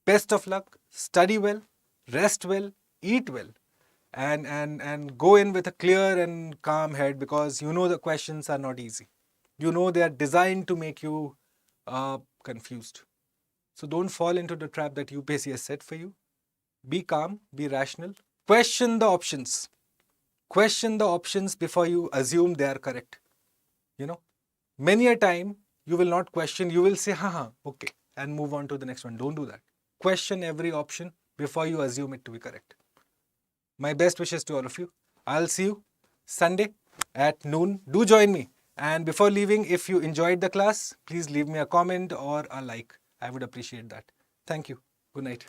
best of luck, study well, rest well, eat well, and go in with a clear and calm head, because you know the questions are not easy. You know they are designed to make you confused. So don't fall into the trap that UPSC has set for you. Be calm, be rational. Question the options. Question the options before you assume they are correct. You know, many a time you will not question, you will say, okay, and move on to the next one. Don't do that. Question every option before you assume it to be correct. My best wishes to all of you. I'll see you Sunday at noon. Do join me. And before leaving, if you enjoyed the class, please leave me a comment or a like. I would appreciate that. Thank you. Good night.